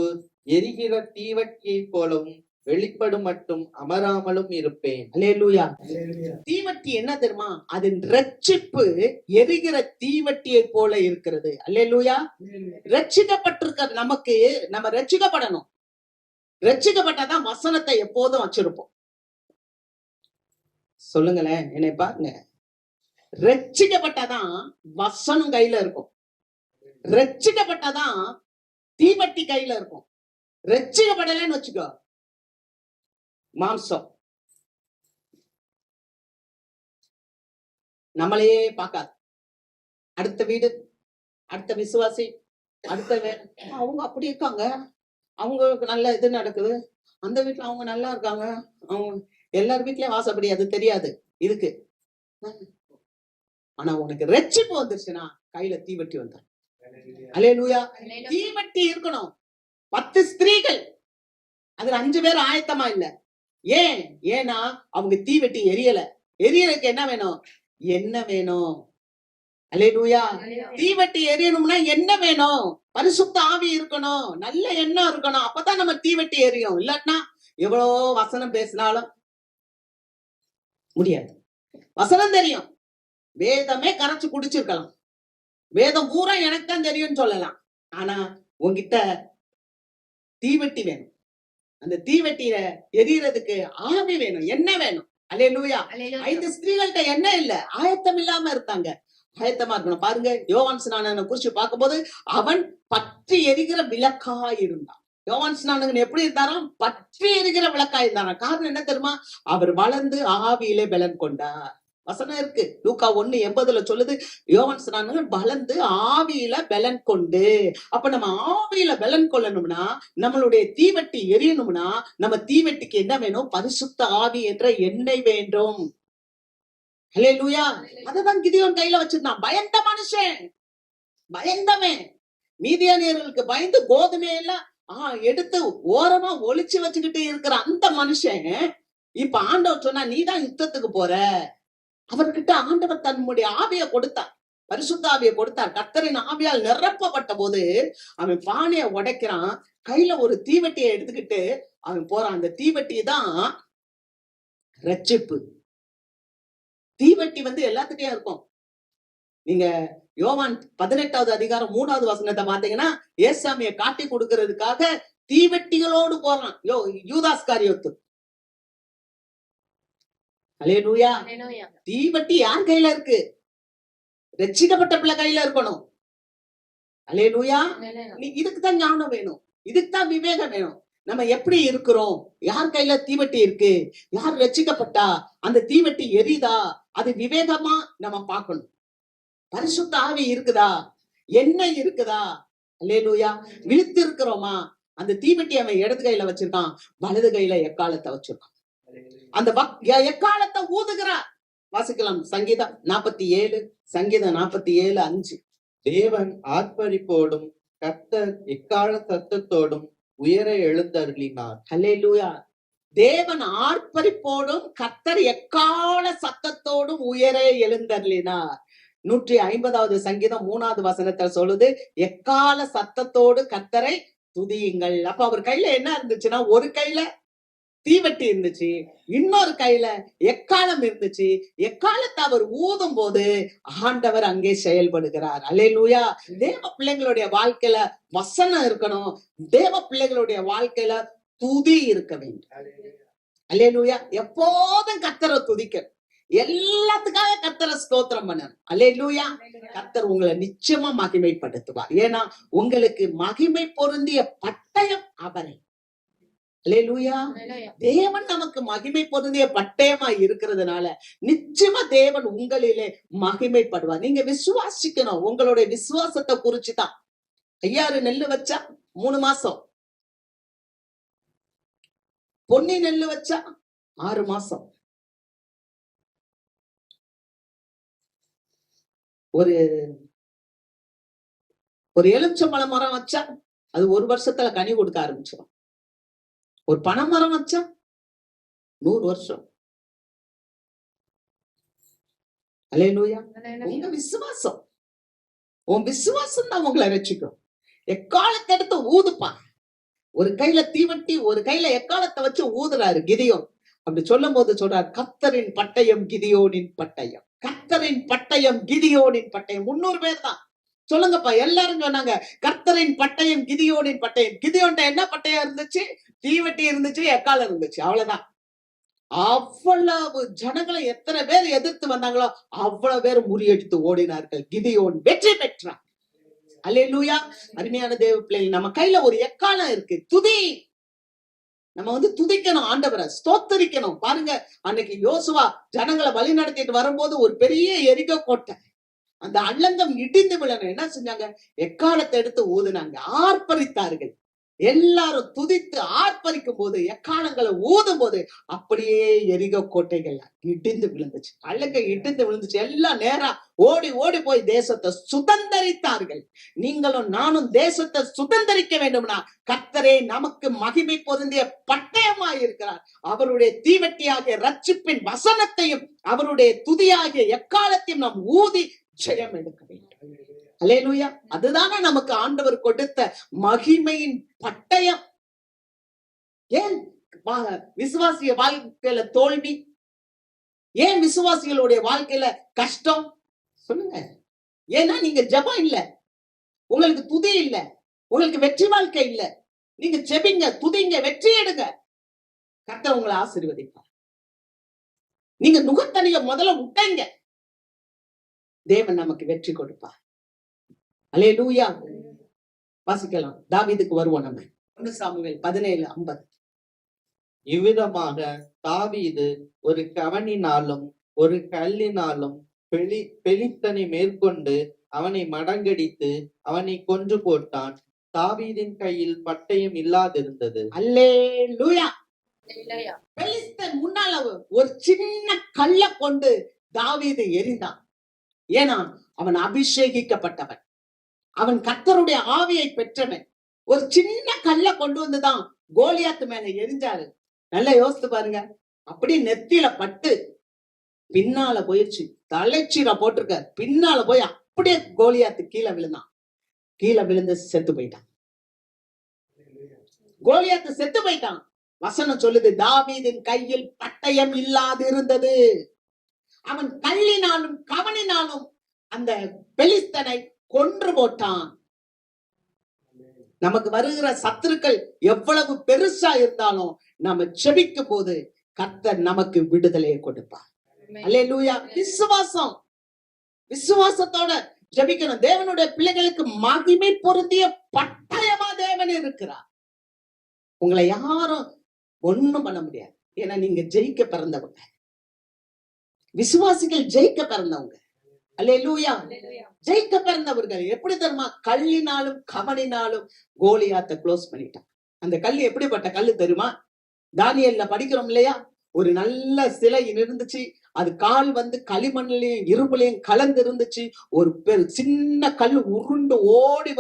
எரிகிற தீவட்டியை போலவும் வெளிப்படும் மட்டும் அமராமலும் இருப்பேன். அல்லேலூயா. தீவட்டி என்ன தெரியுமா? அதன் ரட்சிப்பு எரிகிற தீவட்டியை போல இருக்கிறது. அல்லேலூயா. ரட்சிக்கப்பட்டிருக்க நமக்கு, நம்ம ரட்சிக்கப்படணும். ரட்சிக்கப்பட்டாதான் வசனத்தை எப்போதும் வச்சிருப்போம். சொல்லுங்களேன், என்னை பாருங்க. ரட்சிக்கப்பட்டாதான் வசனம் கையில இருக்கும். ரட்சிக்கப்பட்டாதான் தீவட்டி கையில இருக்கும். ரட்சிக்கப்படலைன்னு வச்சுக்கோ, மாம்சம் நம்மளையே பார்க்காது. அடுத்த வீடு, அடுத்த விசுவாசி, அடுத்த அவங்க அப்படி இருக்காங்க, அவங்களுக்கு நல்ல இது நடக்குது, அந்த வீட்டுல அவங்க நல்லா இருக்காங்க, அவங்க எல்லார் வீட்லயும் வாசப்படி, அது தெரியாது இதுக்கு. ஆனா உனக்கு ரட்சிப்பு வந்துருச்சுன்னா கையில தீவட்டி வந்துடும். அல்லேலூயா. தீவட்டி இருக்கணும். 10 ஸ்திரீகள், அதுல 5 பேர் ஆயத்தமா இல்ல. ஏன்னா அவங்க தீவட்டி எரியல. எரியறதுக்கு என்ன வேணும்? என்ன வேணும்? அல்லேலூயா. தீவட்டி எரியணும்னா என்ன வேணும்? பரிசுத்த ஆவி இருக்கணும், நல்ல எண்ணம் இருக்கணும். அப்பதான் நம்ம தீவட்டி எரியும். இல்லாட்டினா எவ்வளவு வசனம் பேசினாலும் முடியாது. வசனம் தெரியும், வேதமே கரைச்சு குடிச்சிருக்கலாம், வேதம் பூரா எனக்கு தான் தெரியும்னு சொல்லலாம். ஆனா உங்ககிட்ட தீவட்டி வேணும். அந்த தீவட்டியில எரியறதுக்கு ஆவி வேணும், என்ன வேணும்? அல்லேலூயா. 5 ஸ்திரீகள்கிட்ட என்ன இல்ல, ஆயத்தம் இல்லாம இருந்தாங்க. ஆயத்தமா இருக்கணும். பாருங்க, யோவான் ஸ்நானனை குறிச்சு பார்க்கும்போது அவன் பற்றி எரிகிற விளக்காய் இருந்தான். யோவான் ஸ்நானன் எப்படி இருந்தாராம்? பற்றி எரிகிற விளக்காய் இருந்தாராம். காரணம் என்ன தெரியுமா? அவர் வளர்ந்து ஆவியிலே பலன் கொண்டார். வசனம் இருக்கு, லூக்கா 1:80 சொல்லுது, யோவான் ஸ்நானன் வளர்ந்து ஆவியில பலன் கொண்டு. அப்ப நம்ம ஆவியில பலன் கொள்ளணும்னா, நம்மளுடைய தீவட்டி எரியணும்னா, நம்ம தீவட்டிக்கு என்ன வேணும்? பரிசுத்த ஆவி என்ற எண்ணெய் வேண்டும். அல்லேலூயா. அததான் கிதியோன் கையில வச்சிருந்தான். பயந்த மனுஷன், பயந்தவன். மீதியானியர்களுக்கு பயந்து கோதுமையெல்லாம் எடுத்து ஓரமா ஒளிச்சு வச்சுக்கிட்டு இருக்கிற அந்த மனுஷன் இப்ப ஆண்டவர் சொன்னா, நீதான் யுத்தத்துக்கு போற. அவர்கிட்ட ஆண்டவர் தன்னுடைய ஆவியை கொடுத்தார், பரிசுத்த ஆவியை கொடுத்தார். கர்த்தரின் ஆவியால் நிரப்பப்பட்ட போது அவன் பானையை உடைக்கிறான். கையில ஒரு தீவட்டியை எடுத்துக்கிட்டு அவன் போறான். அந்த தீவட்டி தான் ரட்சிப்பு. தீவட்டி எல்லாத்துட்டையும் இருக்கும். நீங்க யோவான் 18வது அதிகாரம் 3வது வசனத்தை பாத்தீங்கன்னா, ஏசாமியை காட்டி கொடுக்கறதுக்காக தீவட்டிகளோடு போறான் யூதாஸ்காரியோத்து. அல்லேலூயா. தீவட்டி யார் கையில இருக்கு? ரட்சிக்கப்பட்ட பிள்ளை கையில இருக்கணும். அல்லேலூயா. இதுக்குதான் ஞானம் வேணும், இதுக்குதான் விவேகம் வேணும். நம்ம எப்படி இருக்கிறோம்? யார் கையில தீவட்டி இருக்கு? யார் ரட்சிக்கப்பட்டா? அந்த தீவட்டி எரியுதா? அது விவேகமா நம்ம பார்க்கணும். பரிசுத்த ஆவி இருக்குதா? என்ன இருக்குதா? அல்லேலூயா. விழித்து இருக்கிறோமா? அந்த தீவட்டி அவன் இடது கையில வச்சிருக்கான், வலது கையில எக்காலத்தை வச்சிருக்கான். அந்த எக்காலத்தை ஊதுகிறார். வாசிக்கலாம், சங்கீதம் 47, சங்கீதம் 47:5. தேவன் ஆர்ப்பரிப்போடும் கர்த்தர் எக்கால சத்தத்தோடும் உயர எழுந்தருளினார். அல்லேலூயா. தேவன் ஆர்ப்பரிப்போடும் கர்த்தர் எக்கால சத்தத்தோடும் உயர எழுந்தருளினார். 150வது சங்கீதம் 3வது வசனத்தை சொல்லுது, எக்கால சத்தத்தோடு கர்த்தரை துதியுங்கள். அப்ப அவர் கையில என்ன இருந்துச்சுன்னா, ஒரு கையில தீவட்டி இருந்துச்சு, இன்னொரு கையில எக்காலம் இருந்துச்சு. எக்காலத்தை அவர் ஊதும் போது ஆண்டவர் அங்கே செயல்படுகிறார். அல்லேலூயா. தேவ பிள்ளைங்களுடைய வாழ்க்கையில வசனம் இருக்கணும். தேவ பிள்ளைகளுடைய வாழ்க்கையில துதி இருக்க வேண்டும். அல்லேலூயா. எப்போதும் கர்த்தரை துதிக்கணும். எல்லாத்துக்காக கர்த்தரை ஸ்தோத்திரம் பண்ணணும். அல்லேலூயா. கர்த்தர் உங்களை நிச்சயமா மகிமைப்படுத்துவார். ஏன்னா உங்களுக்கு மகிமை பொருந்திய பட்டயம் அவரே. அல்லேலூயா. தேவன் நமக்கு மகிமை பொருந்திய பட்டயமா இருக்கிறதுனால நிச்சயமா தேவன் உங்களிலே மகிமைப்படுவார். நீங்க விசுவாசிக்கணும். உங்களுடைய விசுவாசத்தை குறிச்சுதான். 5000 நெல்லு வச்சா 3 மாசம், பொன்னி நெல்லு வச்சா 6 மாசம், ஒரு ஒரு எலுமிச்சம்பழ மரம் வச்சா அது 1 வருஷத்துல கனி கொடுக்க ஆரம்பிச்சிடும். ஒரு பனைமரம் வச்சா 100 வருஷம். அல்லேலூயா. உங்க விசுவாசம், உன் விசுவாசம் தான் உங்களை ரட்சிக்கும். எக்காலத்தை எடுத்து ஊதுப்பா. ஒரு கையில தீவட்டி, ஒரு கையில எக்காலத்தை வச்சு ஊதுறாரு கிதியோன். அப்படி சொல்லும் போது சொல்றாரு, கர்த்தரின் பட்டயம் கிதியோனின் பட்டயம், கர்த்தரின் பட்டயம் கிதியோனின் பட்டயம். 300 பேர் தான் சொல்லுங்கப்பா. எல்லாரும் சொன்னாங்க கர்த்தரின் பட்டயம் கிதியோனின் பட்டயம். கிதியோன்ட்ட என்ன பட்டயம் இருந்துச்சு? தீவட்டி இருந்துச்சு, எக்காலம் இருந்துச்சு, அவ்வளவுதான். அவ்வளவு ஜனங்களை எத்தனை பேர் எதிர்த்து வந்தாங்களோ அவ்வளவு பேர் முறியடித்து ஓடினார்கள். கிதியோன் வெற்றி பெற்றான். அல்லேலூயா. அருமையான தேவ பிள்ளைகள், நம்ம கையில ஒரு எக்காலம் இருக்கு. துதி. நம்ம துதிக்கணும், ஆண்டவரை ஸ்தோத்தரிக்கணும். பாருங்க, அன்னைக்கு யோசுவா ஜனங்களை வழி நடத்திட்டு வரும்போது ஒரு பெரிய எரிகோ கோட்டை, அந்த அல்லங்கம் இடிந்து விழணும். என்ன செஞ்சாங்க? எக்காலத்தை எடுத்து ஊதுனாங்க, ஆர்ப்பரித்தார்கள். எல்லாரும் துதித்து ஆர்ப்பரிக்கும் போது, எக்காலங்களை ஊதும் போது அப்படியே எரிகோ கோட்டைகள் இடிந்து விழுந்துச்சு. அல்லங்க இடிந்து விழுந்துச்சு. எல்லாம் நேரா ஓடி ஓடி போய் தேசத்தை சுதந்தரித்தார்கள். நீங்களும் நானும் தேசத்தை சுதந்தரிக்க வேண்டும்னா கர்த்தரே நமக்கு மகிமை பொருந்திய பட்டயமாய் இருக்கிறார். அவருடைய தீவட்டியாகிய ரட்சிப்பின் வசனத்தையும் அவருடைய துதியாகிய எக்காலத்தையும் நாம் ஊதி ஜெயம் எடுக்க வேண்டும். அல்லேலூயா. அதுதானே நமக்கு ஆண்டவர் கொடுத்த மகிமையின் பட்டயம். ஏன் விசுவாசிய வாழ்க்கையில தோல்வி? ஏன் விசுவாசிகளுடைய வாழ்க்கையில கஷ்டம்? சொல்லுங்க. ஏன்னா நீங்க ஜெபம் இல்ல, உங்களுக்கு துதி இல்ல, உங்களுக்கு வெற்றி வாழ்க்கை இல்ல. நீங்க ஜெபிங்க, துதிங்க, வெற்றி எடுங்க, கர்த்தர் உங்களை ஆசீர்வதிப்பார். நீங்க நுகத்தனிய முதல்ல விட்டீங்க, தேவன் நமக்கு வெற்றி கொடுப்பார். அல்லேலூயா. வாசிக்கலாம். தாவீதுக்கு வருவோம் நம்ம. 1 சாமுவேல் 17:50. இவ்விதமாக தாவீது ஒரு கவனினாலும் ஒரு கல்லினாலும் பெலிஸ்தனை மேற்கொண்டு அவனை மடங்கடித்து அவனை கொன்று போட்டான். தாவீதின் கையில் பட்டயம் இல்லாதிருந்தது. அல்லேலூயா. பெலிஸ்தன் முன்னால ஒரு சின்ன கல்ல கொண்டு தாவீது எரிந்தான். ஏன்னா அவன் அபிஷேகிக்கப்பட்டவன், அவன் கர்த்தருடைய ஆவியை பெற்றவன். ஒரு சின்ன கல்ல கொண்டு வந்துதான் கோலியாத்து மேல எரிஞ்சாரு. நல்லா யோசித்து பாருங்க. அப்படியே நெத்தியில பட்டு பின்னால போயிடுச்சு. தலைச்சீரை போட்டிருக்க, பின்னால போய் அப்படியே கோலியாத்து கீழே விழுந்தான். கீழே விழுந்து செத்து போயிட்டான். கோலியாத்து செத்து போயிட்டான். வசனம் சொல்லுது, தாவீதின் கையில் பட்டயம் இல்லாது இருந்தது. அவன் கல்லினாலும் கவனினாலும் அந்த பெலிஸ்தனை கொன்று போட்டான். நமக்கு வருகிற சத்துருக்கள் எவ்வளவு பெருசா இருந்தாலும் நாம ஜெபிக்கும் போது கர்த்தர் நமக்கு விடுதலையை கொடுப்பார். அல்லேலூயா. விசுவாசம், விசுவாசத்தோட ஜெபிக்கணும். தேவனுடைய பிள்ளைகளுக்கு மகிமை பொருந்திய பட்டயமா தேவன் இருக்கிறார். உங்களை யாரும் ஒண்ணும் பண்ண முடியாது. ஏன்னா நீங்க ஜெயிக்க பிறந்தவங்க, விசுவாசிகள் ஜெயிக்க பிறந்தவங்க. அல்லேலூயா. ஜெயிக்க பிறந்தவர்கள். எப்படி தெரியுமா? கல்லினாலும் கவனினாலும் கோலியாத்தை க்ளோஸ் பண்ணிட்டான். அந்த கல் எப்படிப்பட்ட கல்லு தெரியுமா? தானியேல்ல படிக்கிறோம் இல்லையா? ஒரு நல்ல சிலை இருந்துச்சு. அது கால் களிமண்லையும் இரும்புலையும் கலந்து இருந்துச்சு. ஒரு சின்ன கல் உருண்டு ஓடி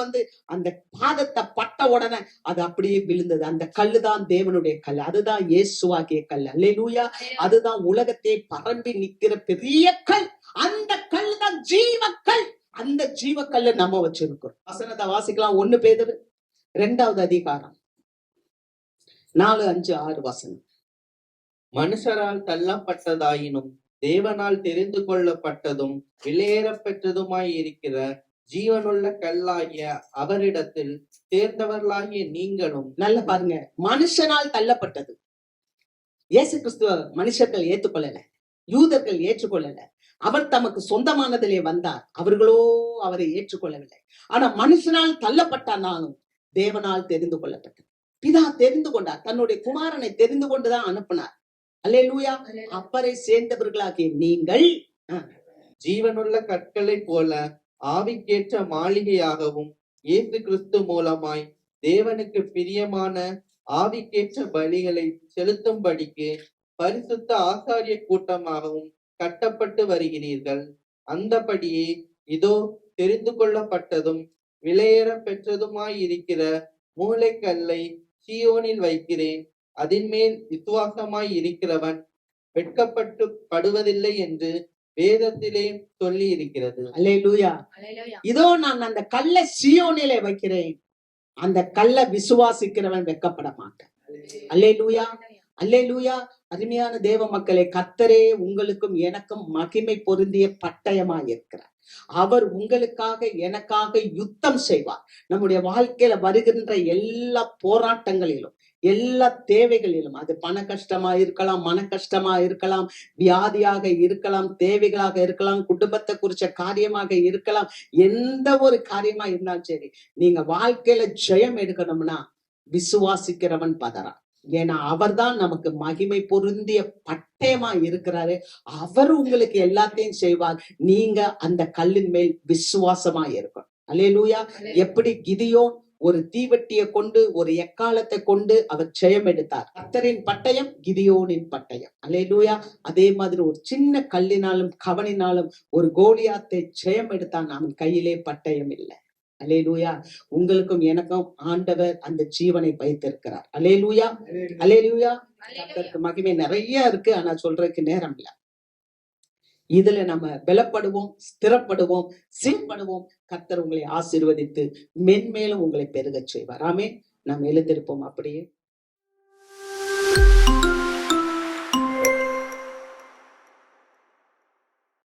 அந்த பாதத்தை பட்ட உடனே அது அப்படியே விழுந்தது. அந்த கல்லுதான் தேவனுடைய கல். அதுதான் இயேசுவாகிய கல். அல்லேலூயா. அதுதான் உலகத்தை பரம்பி நிக்கிற பெரிய கல். அந்த கல் தான் ஜீவக்கல். அந்த ஜீவக்கல்ல நம்ம வச்சிருக்கிறோம். வசனத்தை வாசிக்கலாம். 1 பேதுரு 2வது அதிகாரம் 4, 5, 6 வசனம். மனுஷரால் தள்ளப்பட்டதாயினும் தேவனால் தெரிந்து கொள்ளப்பட்டதும் விலையேற பெற்றதுமாய் இருக்கிற ஜீவனுள்ள கல்லாகிய அவரிடத்தில் சேர்ந்தவர்களாகிய நீங்களும். நல்ல பாருங்க, மனுஷனால் தள்ளப்பட்டது. இயேசு கிறிஸ்துவ மனுஷர்கள் ஏற்றுக்கொள்ளல, யூதர்கள் ஏற்றுக்கொள்ளல. அவர் தமக்கு சொந்தமானதிலே வந்தார், அவர்களோ அவரை ஏற்றுக்கொள்ளவில்லை. ஆனா மனுஷனால் தள்ளப்பட்டானாலும் தேவனால் தெரிந்து கொள்ளப்பட்டது. பிதா தெரிந்து கொண்டார், தன்னுடைய குமாரனை தெரிந்து கொண்டுதான் அனுப்பினார். அல்லேலூயா. அப்பரை சேர்ந்தவர்களாகிய நீங்கள் ஜீவனுள்ள கற்களைப் போல ஆவிக்கேற்ற மாளிகையாகவும் இயேசு கிறிஸ்து மூலமாய் தேவனுக்கு பிரியமான ஆவிக்கேற்ற பலிகளை செலுத்தும்படிக்கு பரிசுத்த ஆசாரிய கூட்டமாகவும் கட்டப்பட்டு வருகிறீர்கள். அந்தபடியே இதோ தெரிந்து கொள்ளப்பட்டதும் விலையேற பெற்றதுமாய் இருக்கிற மூளைக்கல்லை சீயோனில் வைக்கிறேன், அதன் மேல் விசுவாசமாய் இருக்கிறவன் வெட்கப்பட்டு படுவதில்லை என்று வேதத்திலே சொல்லி இருக்கிறது. அல்லேலூயா. இதோ நான் அந்த கல்லை சீயோனிலே வைக்கிறேன், அந்த கல்லை விசுவாசிக்கிறவன் வெட்கப்பட மாட்டான். அல்லேலூயா, அல்லேலூயா. அருமையான தேவ மக்களே, கர்த்தரே உங்களுக்கும் எனக்கும் மகிமை பொருந்திய பட்டயமாய் இருக்கிறார். அவர் உங்களுக்காக எனக்காக யுத்தம் செய்வார். நம்முடைய வாழ்க்கையில வருகின்ற எல்லா போராட்டங்களிலும், எல்லா தேவைகளிலும், அது பண கஷ்டமா இருக்கலாம், மன கஷ்டமா இருக்கலாம், வியாதியாக இருக்கலாம், தேவைகளாக இருக்கலாம், குடும்பத்தை குறிச்ச காரியமாக இருக்கலாம், எந்த ஒரு காரியமா இருந்தாலும் சரி, நீங்க வாழ்க்கையில ஜெயம் எடுக்கணும்னா விசுவாசிக்கிறவன் பதறான். ஏன்னா அவர்தான் நமக்கு மகிமை பொருந்திய பட்டயமா இருக்கிறாரு. அவர் உங்களுக்கு எல்லாத்தையும் செய்வார். நீங்க அந்த கல்லின் மேல் விசுவாசமா இருக்கணும். அல்லேலூயா. எப்படி கிதியோன் ஒரு தீவெட்டியை கொண்டு, ஒரு எக்காலத்தை கொண்டு அவர் ஜெயம் எடுத்தார். கர்த்தரின் பட்டயம் கிதியோனின் பட்டயம். அல்லேலூயா. அதே மாதிரி ஒரு சின்ன கல்லினாலும் கவனினாலும் ஒரு கோலியாத்தை ஜெயம் எடுத்தான். அவன் கையிலே பட்டயம் இல்லை. அல்லேலூயா. உங்களுக்கும் எனக்கும் ஆண்டவர் அந்த ஜீவனை வைத்திருக்கிறார். அல்லேலூயா, அல்லேலூயா. கர்த்தருக்கு மகிமை நிறைய இருக்கு, ஆனா சொல்றதுக்கு நேரம் இல்ல. இதுல நம்ம பலப்படுவோம், ஸ்திரப்படுவோம், சீர்படுவோம். கர்த்தர் உங்களை ஆசீர்வதித்து மென்மேலும் உங்களை பெருகச் செய்வார். ஆமென். நாம் எழுந்திருப்போம் அப்படியே.